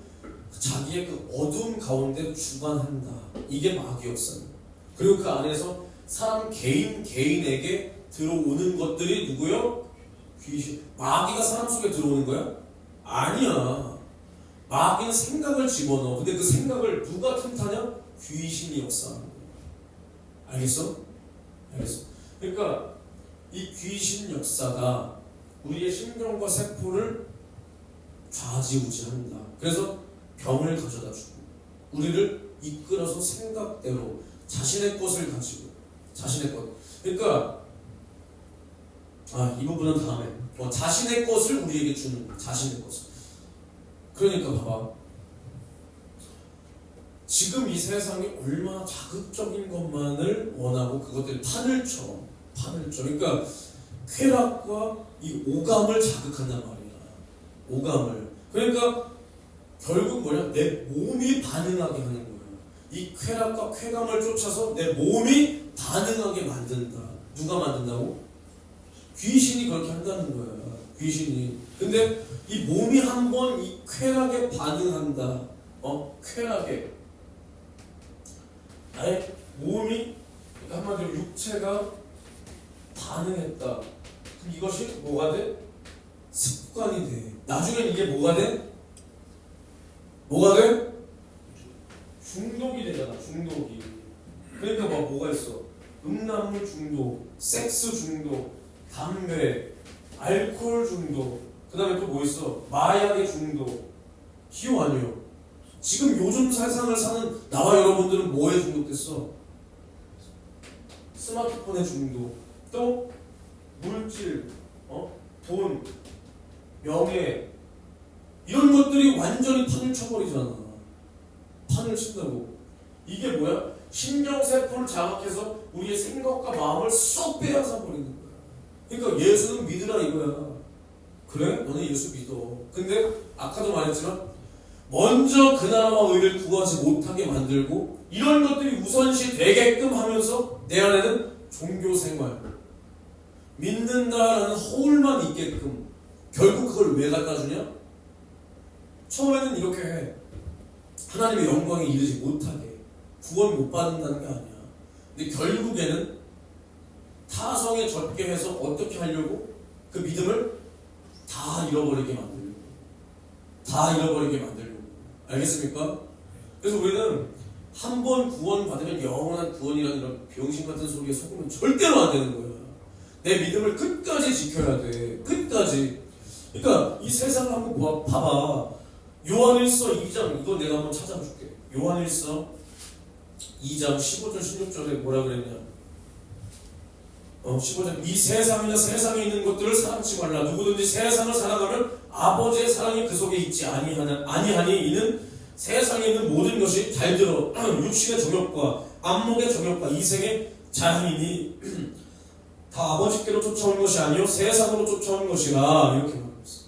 자기의 그 어두운 가운데 주관한다. 이게 마귀 역사입니다. 그리고 그 안에서 사람 개인에게 들어오는 것들이 누구요? 귀신. 마귀가 사람 속에 들어오는 거야? 아니야. 마귀는 생각을 집어넣어. 근데 그 생각을 누가 틈타냐? 귀신이 역사하는 거야. 알겠어? 알겠어? 그러니까 이 귀신 역사가 우리의 심령과 세포를 좌지우지한다. 그래서 병을 가져다 주고 우리를 이끌어서 생각대로 자신의 것을 가지고 자신의 것. 그러니까 이 부분은 다음에 자신의 것을 우리에게 주는 거야. 자신의 것을. 그러니까 봐봐. 지금 이 세상이 얼마나 자극적인 것만을 원하고 그것들이 판을 쳐. 그러니까 쾌락과 이 오감을 자극한단 말이야. 오감을. 그러니까 결국 뭐냐? 내 몸이 반응하게 하는 거야. 이 쾌락과 쾌감을 쫓아서 내 몸이 반응하게 만든다. 누가 만든다고? 귀신이 그렇게 한다는 거야. 귀신이. 근데 이 몸이 한번 이 쾌락에 반응한다. 쾌락에. 나의 몸이 한마디로 육체가 반응했다. 그럼 이것이 뭐가 돼? 습관이 돼. 나중엔 이게 뭐가 돼? 뭐가 돼? 중독이 되잖아. 중독이. 그러니까 뭐가 있어? 음란물 중독, 섹스 중독, 담배, 알코올 중독. 그 다음에 또 뭐 있어? 마약의 중독. 기호 아니요. 지금 요즘 세상을 사는 나와 여러분들은 뭐에 중독됐어? 스마트폰에 중독. 또 물질, 돈, 명예 이런 것들이 완전히 판을 쳐버리잖아. 판을 친다고. 이게 뭐야? 신경세포를 자극해서 우리의 생각과 마음을 쏙 빼앗아 버리는 거야. 그러니까 예수는 믿으라 이거야. 그래? 너는 예수 믿어. 근데 아까도 말했지만 먼저 그 나라와 의를 구하지 못하게 만들고 이런 것들이 우선시 되게끔 하면서 내 안에는 종교생활 믿는다라는 허울만 있게끔. 결국 그걸 왜 갖다 주냐? 처음에는 이렇게 해. 하나님의 영광에 이르지 못하게. 구원 못 받는다는 게 아니야. 근데 결국에는 타성에 젖게 해서 어떻게 하려고? 그 믿음을 다 잃어버리게 만들려고. 다 잃어버리게 만들려고. 알겠습니까? 그래서 우리는 한 번 구원 받으면 영원한 구원이라는 이런 병신 같은 소리에 속으면 절대로 안 되는 거야. 내 믿음을 끝까지 지켜야 돼. 끝까지. 그러니까 이 세상을 한번 봐봐. 요한일서 2장 이거 내가 한번 찾아줄게. 요한일서 2장 15절 16절에 뭐라 그랬냐? 15절 이 세상이나 세상에 있는 것들을 사랑치 말라. 누구든지 세상을 사랑하면 아버지의 사랑이 그 속에 있지 아니하니 이는 세상에 있는 모든 것이 잘 들어 육신의 정욕과 안목의 정욕과 이생의 자랑이니 다 아버지께로 쫓아온 것이 아니요 세상으로 쫓아온 것이라. 이렇게 말했어.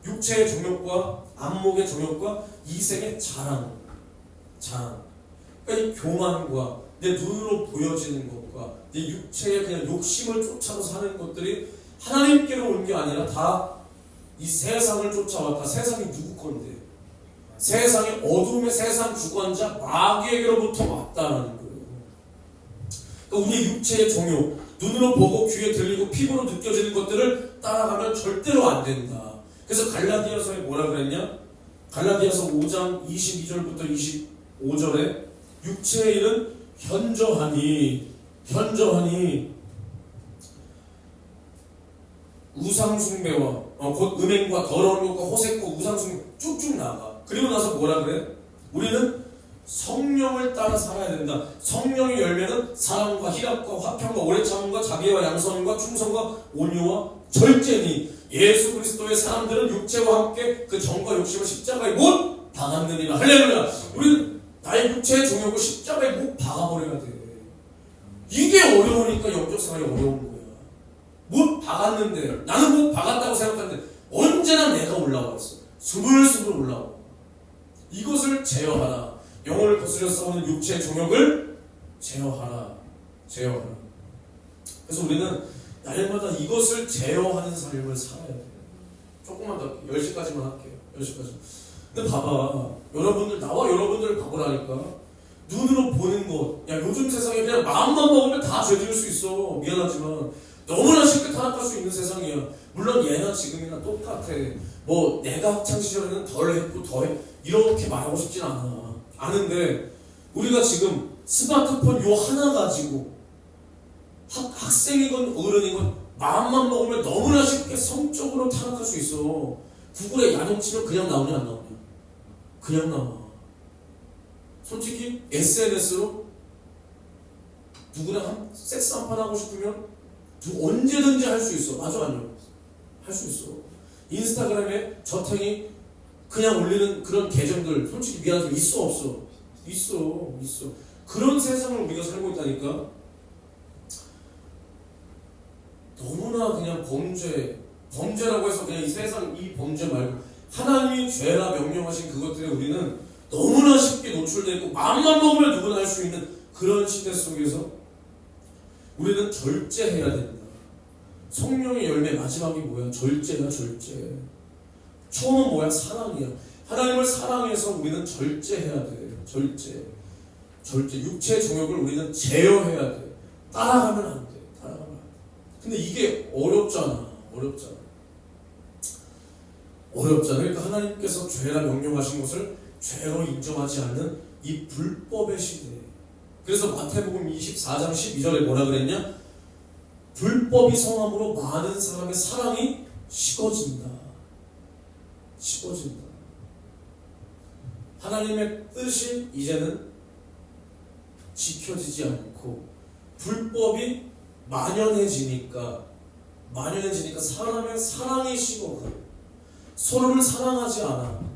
육체의 정욕과 안목의 정욕과 이생의 자랑. 그러니까 이 교만과 내 눈으로 보여지는 것과 내 육체의 그냥 욕심을 쫓아서 사는 것들이 하나님께로 온 게 아니라 다 이 세상을 쫓아왔다. 세상이 누구 건데? 세상의 어둠의 세상 주관자 마귀에게로부터 왔다는 거예요. 그러니까 우리 육체의 정욕, 눈으로 보고 귀에 들리고 피부로 느껴지는 것들을 따라가면 절대로 안 된다. 그래서 갈라디아서에 뭐라 그랬냐? 갈라디아서 5장 22절부터 25절에 육체의 일은 현저하니 우상숭배와 곧 음행과 더러운 것과 호색과 우상숭배 쭉쭉 나가. 그리고 나서 뭐라 그래? 우리는 성령을 따라 살아야 된다. 성령의 열매는 사랑과 희락과 화평과 오래 참음과 자비와 양선과 충성과 온유와 절제니 예수 그리스도의 사람들은 육체와 함께 그 정과 욕심을 십자가에 못 박았느니라. 할렐루야. 우리는 나의 육체의 정욕을 십자가에 못 박아버려야 돼. 이게 어려우니까 영적 생활이 어려운 거야. 못 박았는데 나는 못 박았다고 생각하는데 언제나 내가 올라와 있어. 스물스물 올라와. 이것을 제어하라. 영혼을 거스려 싸우는 육체의 종욕을 제어하라. 제어하라. 그래서 우리는 날마다 이것을 제어하는 삶을 살아야 돼요. 조금만 더 10시까지만 할게요. 10시까지. 근데 봐봐. 나와 여러분들 봐보라니까. 눈으로 보는 것. 야, 요즘 세상에 그냥 마음만 먹으면 다 죄지을 수 있어. 미안하지만. 너무나 쉽게 타락할 수 있는 세상이야. 물론 예나 지금이나 똑같아. 뭐 내가 학창시절에는 덜 했고 더 해. 이렇게 말하고 싶진 않아. 아는데 우리가 지금 스마트폰 요 하나 가지고 학생이건 어른이건 마음만 먹으면 너무나 쉽게 성적으로 타락할 수 있어. 구글에 야동 치면 그냥 나오냐 안 나오냐? 그냥 나와. 솔직히 SNS로 누구랑 섹스 한 판 하고 싶으면 언제든지 할 수 있어. 맞아 아니요? 할 수 있어. 인스타그램에 저탱이 그냥 올리는 그런 계정들 솔직히 미안하지만 있어 없어? 있어. 그런 세상을 우리가 살고 있다니까. 너무나 그냥 범죄라고 해서 그냥 이 세상 이 범죄 말고 하나님이 죄라 명령하신 그것들에 우리는 너무나 쉽게 노출되어 있고 마음만 먹으면 누구나 할 수 있는 그런 시대 속에서 우리는 절제해야 된다. 성령의 열매 마지막이 뭐야? 절제야, 절제. 처음은 뭐야? 사랑이야. 하나님을 사랑해서 우리는 절제해야 돼. 절제. 육체의 종욕을 우리는 제어해야 돼. 따라가면 안 돼. 근데 이게 어렵잖아. 그러니까 하나님께서 죄라 명령하신 것을 죄로 인정하지 않는 이 불법의 시대. 그래서 마태복음 24장 12절에 뭐라 그랬냐? 불법이 성함으로 많은 사람의 사랑이 식어진다. 하나님의 뜻이 이제는 지켜지지 않고 불법이 만연해지니까 사람의 사랑이 식어가요. 서로를 사랑하지 않아.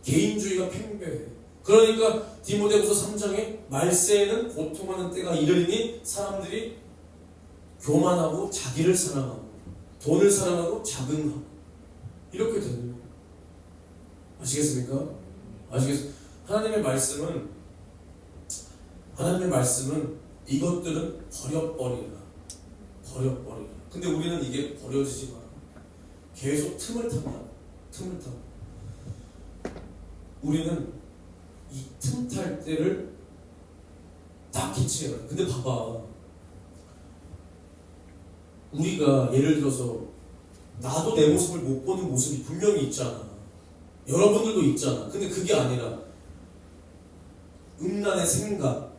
개인주의가 팽배해. 그러니까 디모데후서 3장에 말세에는 고통하는 때가 이르리니 사람들이 교만하고 자기를 사랑하고 돈을 사랑하고 자긍하고 이렇게 되는 거예요. 아시겠습니까? 하나님의 말씀은 이것들은 버려버리라. 근데 우리는 이게 버려지지 마. 계속 틈을 탄다. 우리는 이 틈 탈 때를 딱 캐치해야 돼. 근데 봐봐. 우리가 예를 들어서 나도 내 모습을 못 보는 모습이 분명히 있잖아. 여러분들도 있잖아. 근데 그게 아니라 음란의 생각,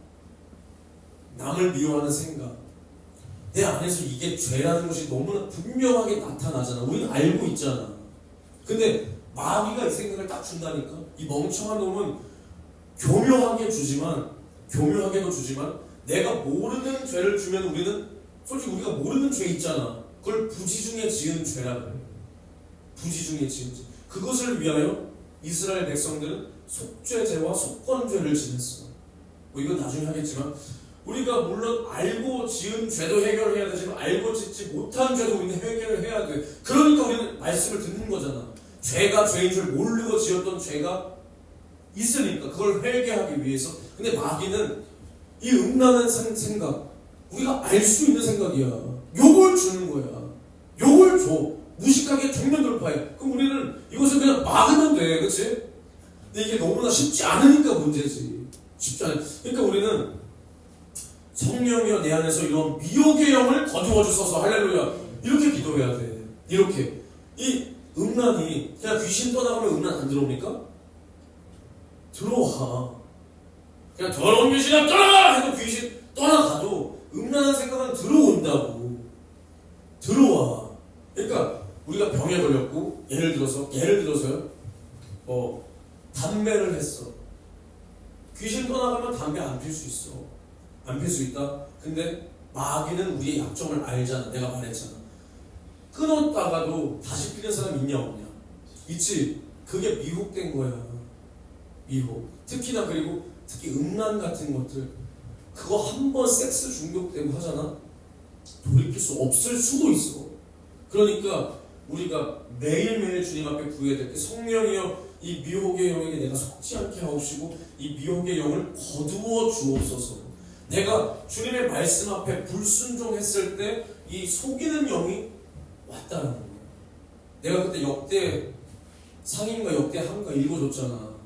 남을 미워하는 생각, 내 안에서 이게 죄라는 것이 너무나 분명하게 나타나잖아. 우리는 알고 있잖아. 근데 마귀가 이 생각을 딱 준다니까. 이 멍청한 놈은 교묘하게도 주지만 내가 모르는 죄를 주면 우리는 솔직히 우리가 모르는 죄 있잖아. 그걸 부지중에 지은 죄라 그래. 부지중에 지은 죄. 그것을 위하여 이스라엘 백성들은 속죄죄와 속건죄를 지냈어. 뭐 이건 나중에 하겠지만 우리가 물론 알고 지은 죄도 해결해야 되지만 알고 짓지 못한 죄도 우리는 해결을 해야 돼. 그러니까 우리는 말씀을 듣는 거잖아. 죄가 죄인 줄 모르고 지었던 죄가 있으니까 그걸 회개하기 위해서. 근데 마귀는 이 음란한 생각, 우리가 알 수 있는 생각이야. 욕을 주는 거야. 욕을 줘. 무식하게 정면 돌파해. 그럼 우리는 이것을 그냥 막으면 돼. 그치? 근데 이게 너무나 쉽지 않으니까 문제지. 쉽지 않아. 그러니까 우리는 성령이여 내 안에서 이런 미혹의 영을 거두어 주소서. 할렐루야. 이렇게 기도해야 돼. 이렇게. 이 음란이 그냥 귀신 떠나가면 음란 안 들어옵니까? 들어와. 그냥 더러운 귀신아 떠나가! 해도 귀신 떠나가도 음란한 생각은 들어온다고. 들어와. 그러니까 우리가 병에 걸렸고 예를 들어서요. 담배를 했어. 귀신 떠나가면 담배 안 필 수 있어. 안 필 수 있다. 근데 마귀는 우리의 약점을 알잖아. 내가 말했잖아. 끊었다가도 다시 피는 사람 있냐 없냐? 있지. 그게 미혹된 거야. 미혹. 특히나 그리고 특히 음란 같은 것들 그거 한번 섹스 중독되고 하잖아. 돌이킬 수 없을 수도 있어. 그러니까 우리가 매일매일 주님 앞에 구해야 될 게 성령이여 이 미혹의 영에게 내가 속지 않게 하옵시고 이 미혹의 영을 거두어 주옵소서. 내가 주님의 말씀 앞에 불순종했을 때 이 속이는 영이 왔다는 거예요. 내가 그때 역대 상인가 역대 한가 읽어줬잖아.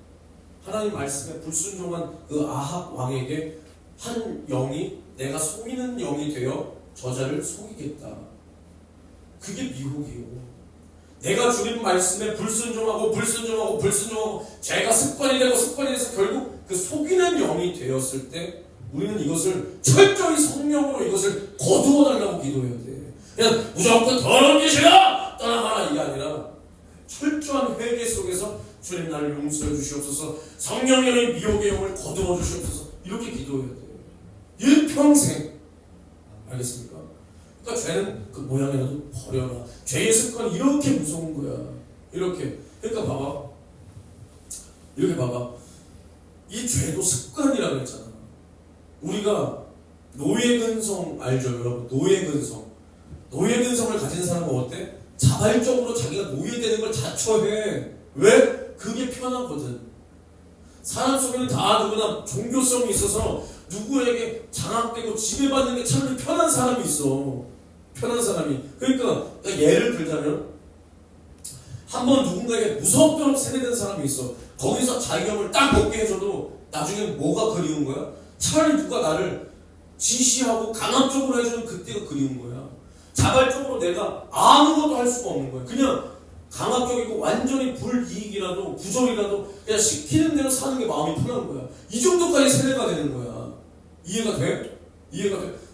하나님 말씀에 불순종한 그 아합 왕에게 한 영이 내가 속이는 영이 되어 저자를 속이겠다. 그게 미혹이요. 내가 주님 말씀에 불순종하고 죄가 습관이 돼서 결국 그 속이는 영이 되었을 때 우리는 이것을 철저히 성령으로 이것을 거두어 달라고 기도해야 돼. 그냥 무조건 더러운 짓이다 떠나가라 이게 아니라 철저한 회개 속에서 주님 나를 용서해 주시옵소서. 성령의 미혹의 영을 거두어 주시옵소서. 이렇게 기도해야 돼. 일평생. 알겠습니까? 그러니까 죄는 그 모양이라도 버려라. 죄의 습관이 이렇게 무서운 거야. 이렇게. 그러니까 봐봐. 이렇게 봐봐. 이 죄도 습관이라고 했잖아. 우리가 노예근성 알죠, 여러분? 노예근성을 가진 사람은 어때? 자발적으로 자기가 노예되는 걸 자처해. 왜? 그게 편하거든. 사람 속에는 다 누구나 종교성이 있어서 누구에게 장악되고 지배받는 게 참 편한 사람이 있어. 편한 사람이. 그러니까 예를 들자면 한번 누군가에게 무섭도록 세뇌된 사람이 있어. 거기서 자기감을 딱 먹게 해줘도 나중에 뭐가 그리운 거야? 차라리 누가 나를 지시하고 강압적으로 해주는 그때가 그리운 거야. 자발적으로 내가 아무것도 할 수가 없는 거야. 그냥 강압적이고 완전히 불이익이라도 부조리라도 그냥 시키는 대로 사는 게 마음이 편한 거야. 이 정도까지 세뇌가 되는 거야. 이해가 돼?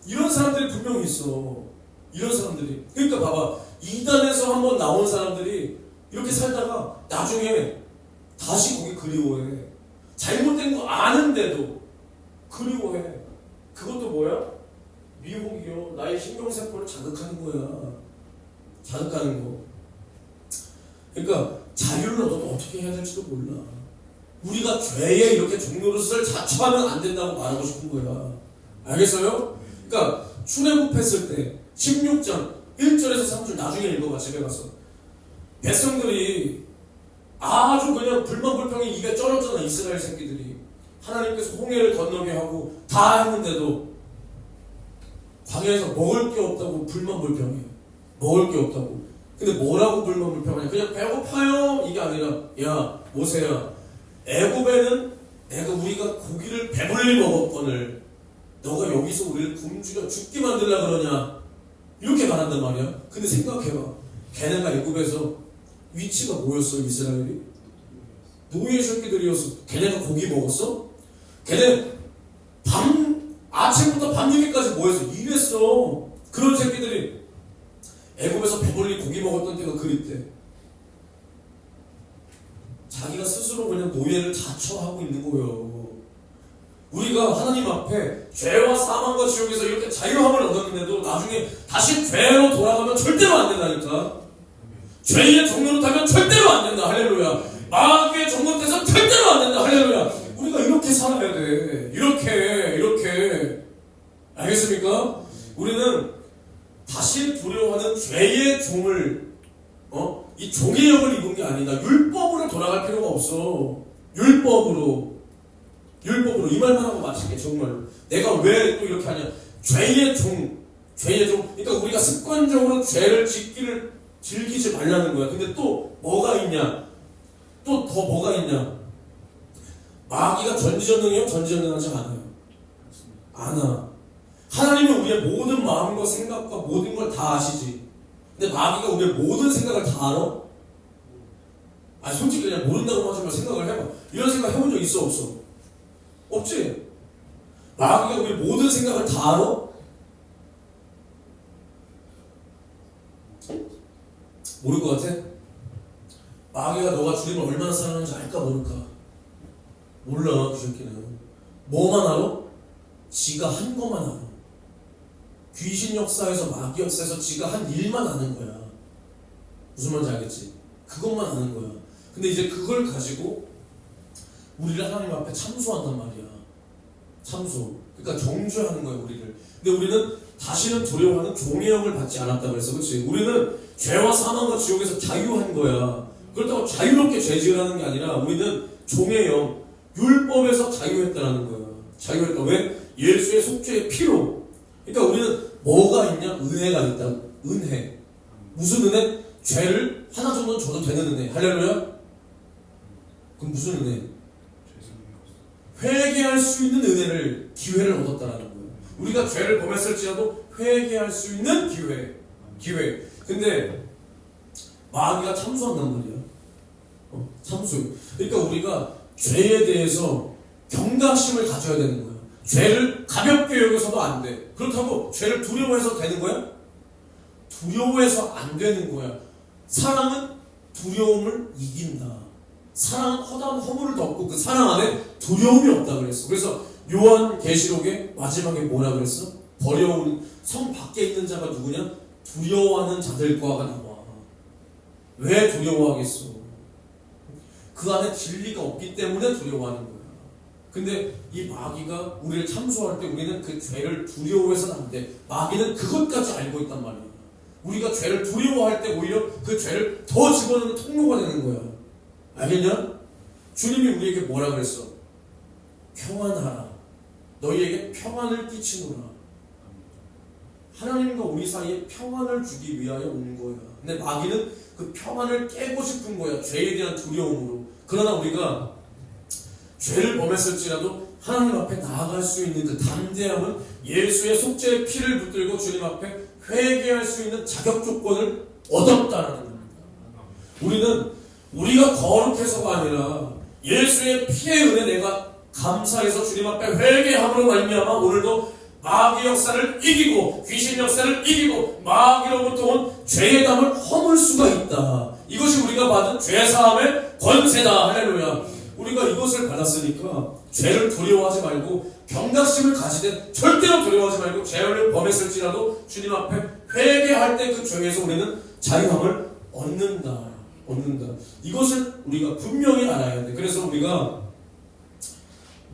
이런 사람들이 분명히 있어. 이런 사람들이. 그러니까 봐봐. 이단에서 한번 나온 사람들이 이렇게 살다가 나중에 다시 거기 그리워해. 잘못된 거 아는데도 그리워해. 그것도 뭐야? 미혹이요. 나의 신경세포를 자극하는 거야. 자극하는 거. 그러니까 자유를 얻어도 어떻게 해야 될지도 몰라. 우리가 죄에 이렇게 종노릇을 자처하면 안 된다고 말하고 싶은 거야. 알겠어요? 그러니까 출애굽했을 때 16장 1절에서 3절 나중에 읽어봐. 집에 가서 백성들이 아주 그냥 불만불평이 입에 쩔었잖아. 이스라엘 새끼들이 하나님께서 홍해를 건너게 하고 다 했는데도 광야에서 먹을 게 없다고 불만불평해. 먹을 게 없다고. 근데 뭐라고 불만불평하냐? 그냥 배고파요 이게 아니라 야 모세야, 애굽에는 우리가 고기를 배불리 먹었거늘 너가 여기서 우리를 굶주려 죽게 만들라 그러냐? 이렇게 말한단 말이야. 근데 생각해봐. 걔네가 애굽에서 위치가 뭐였어? 이스라엘이 노예 새끼들이었어. 걔네가 고기 먹었어? 걔네 아침부터 밤늦게까지 뭐했어? 일했어. 그런 새끼들이 애굽에서 배불리 고기 먹었던 때가 그립대. 자기가 스스로 그냥 노예를 자처하고 있는 거예요. 우리가 하나님 앞에 죄와 사망과 지옥에서 이렇게 자유함을 얻었는데도 나중에 다시 죄로 돌아가면 절대로 안 된다니까. 죄의 종노릇하면 절대로 안 된다. 할렐루야. 마귀의 종노릇해서 절대로 안 된다. 할렐루야. 우리가 이렇게 살아야 돼. 이렇게. 알겠습니까? 우리는 다시 두려워하는 죄의 종을 이 종의 역을 입은 게 아니다. 율법으로 돌아갈 필요가 없어. 율법으로 이 말만 하고 마칠게. 정말로 내가 왜 또 이렇게 하냐. 죄의 종. 그러니까 우리가 습관적으로 죄를 즐기지 말라는 거야. 근데 또 뭐가 있냐? 또 더 뭐가 있냐? 마귀가 전지전능해요? 전지전능하지 않아요. 않아. 하나님은 우리의 모든 마음과 생각과 모든 걸 다 아시지. 근데 마귀가 우리의 모든 생각을 다 알아? 아니 솔직히 그냥 모른다고 하지 말고 생각을 해봐. 이런 생각 해본 적 있어 없어? 없지? 마귀가 우리의 모든 생각을 다 알아? 모를 것 같아? 마귀가 너가 주님을 얼마나 사랑하는지 알까 모를까? 몰라. 그 새끼는 뭐만 알아? 지가 한 것만 알아. 귀신 역사에서 마귀 역사에서 지가 한 일만 아는 거야. 무슨 말인지 알겠지? 그것만 아는 거야. 근데 이제 그걸 가지고 우리를 하나님 앞에 참소한단 말이야. 참소. 그러니까 정죄하는 거야 우리를. 근데 우리는 다시는 두려워하는 종의 영을 받지 않았다 그랬어. 그렇지? 우리는 죄와 사망과 지옥에서 자유한 거야. 그렇다고 자유롭게 죄지으라는 게 아니라 우리는 종의 영, 율법에서 자유했다라는 거예요. 자유했다. 왜? 예수의 속죄의 피로. 그러니까 우리는 뭐가 있냐? 은혜가 있다. 은혜. 무슨 은혜? 죄를 하나 정도는 줘도 되는 은혜. 할렐루야? 그럼 무슨 은혜? 회개할 수 있는 은혜를, 기회를 얻었다라는 거예요. 우리가 죄를 범했을지라도 회개할 수 있는 기회. 근데 마귀가 참수한단 말이야. 참수. 그러니까 우리가 죄에 대해서 경각심을 가져야 되는 거야. 죄를 가볍게 여겨서도 안 돼. 그렇다고 죄를 두려워해서 되는 거야? 두려워해서 안 되는 거야. 사랑은 두려움을 이긴다. 사랑은 허다한 허물을 덮고 그 사랑 안에 두려움이 없다 그랬어. 그래서 요한계시록의 마지막에 뭐라 그랬어? 버려온 성 밖에 있는 자가 누구냐? 두려워하는 자들과가 나와. 왜 두려워하겠어? 그 안에 진리가 없기 때문에 두려워하는 거야. 근데 이 마귀가 우리를 참소할 때 우리는 그 죄를 두려워해서는 안 돼. 마귀는 그것까지 알고 있단 말이야. 우리가 죄를 두려워할 때 오히려 그 죄를 더 집어넣는 통로가 되는 거야. 알겠냐? 주님이 우리에게 뭐라 그랬어? 평안하라. 너희에게 평안을 끼치노라. 하나님과 우리 사이에 평안을 주기 위하여 온 거야. 근데 마귀는 그 평안을 깨고 싶은 거야. 죄에 대한 두려움으로. 그러나 우리가 죄를 범했을지라도 하나님 앞에 나아갈 수 있는 그 담대함은 예수의 속죄의 피를 붙들고 주님 앞에 회개할 수 있는 자격 조건을 얻었다는 겁니다. 우리는 우리가 거룩해서가 아니라 예수의 피의 은혜 내가 감사해서 주님 앞에 회개함으로 말미암아 오늘도 마귀 역사를 이기고 귀신 역사를 이기고 마귀로부터 온 죄의 담을 허물 수가 있다. 이것이 우리가 받은 죄사함의 권세다. 할렐루야. 우리가 이것을 받았으니까 죄를 두려워하지 말고 경각심을 가지되 절대로 두려워하지 말고 죄를 범했을지라도 주님 앞에 회개할 때 그 죄에서 우리는 자유함을 얻는다. 이것을 우리가 분명히 알아야 돼. 그래서 우리가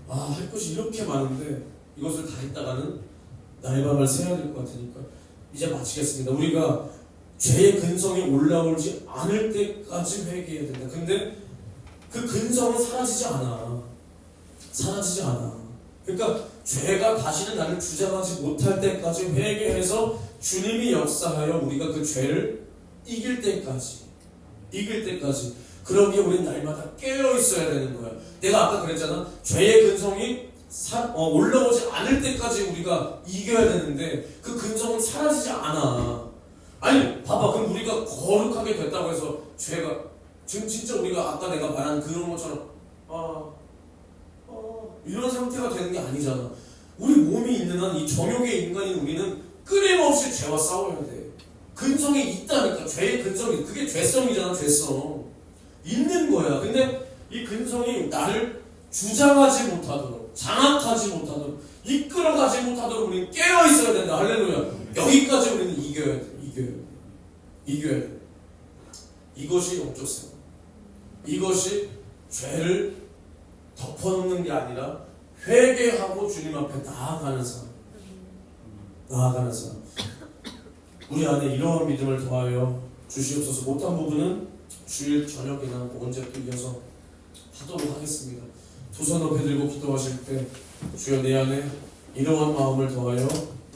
할 것이 이렇게 많은데 이것을 다 했다가는 날밤을 새야 될 것 같으니까 이제 마치겠습니다. 우리가 죄의 근성이 올라오지 않을 때까지 회개해야 된다. 근데 그 근성은 사라지지 않아. 그러니까 죄가 다시는 나를 주장하지 못할 때까지 회개해서 주님이 역사하여 우리가 그 죄를 이길 때까지. 그러기에 우리는 날마다 깨어 있어야 되는 거야. 내가 아까 그랬잖아. 죄의 근성이 올라오지 않을 때까지 우리가 이겨야 되는데 그 근성은 사라지지 않아. 아니 봐봐. 그럼 우리가 거룩하게 됐다고 해서 죄가 지금 진짜 우리가 아까 내가 말한 그런 것처럼 이런 상태가 되는 게 아니잖아. 우리 몸이 있는 한 이 정욕의 인간인 우리는 끊임없이 죄와 싸워야 돼. 근성이 있다니까. 죄의 근성이 그게 죄성이잖아. 죄성 있는 거야. 근데 이 근성이 나를 주장하지 못하도록 장악하지 못하도록 이끌어가지 못하도록 우리는 깨어 있어야 된다. 할렐루야. 여기까지 우리는 이겨야 돼. 이것이 영적성. 이것이 죄를 덮어놓는 게 아니라 회개하고 주님 앞에 나아가는 삶. 우리 안에 이러한 믿음을 더하여 주시옵소서. 못한 부분은 주일 저녁이나 언제 또 이어서 하도록 하겠습니다. 두 손 높이 들고 기도하실 때 주여 내 안에 이러한 마음을 더하여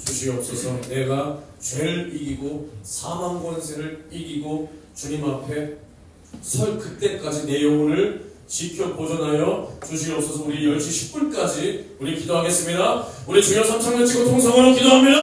주시옵소서. 내가 죄를 이기고 사망 권세를 이기고 주님 앞에 설 그때까지 내 영혼을 지켜 보존하여 주시옵소서. 우리 10시 10분까지 우리 기도하겠습니다. 우리 주여 삼창을 치고 통성으로 기도합니다.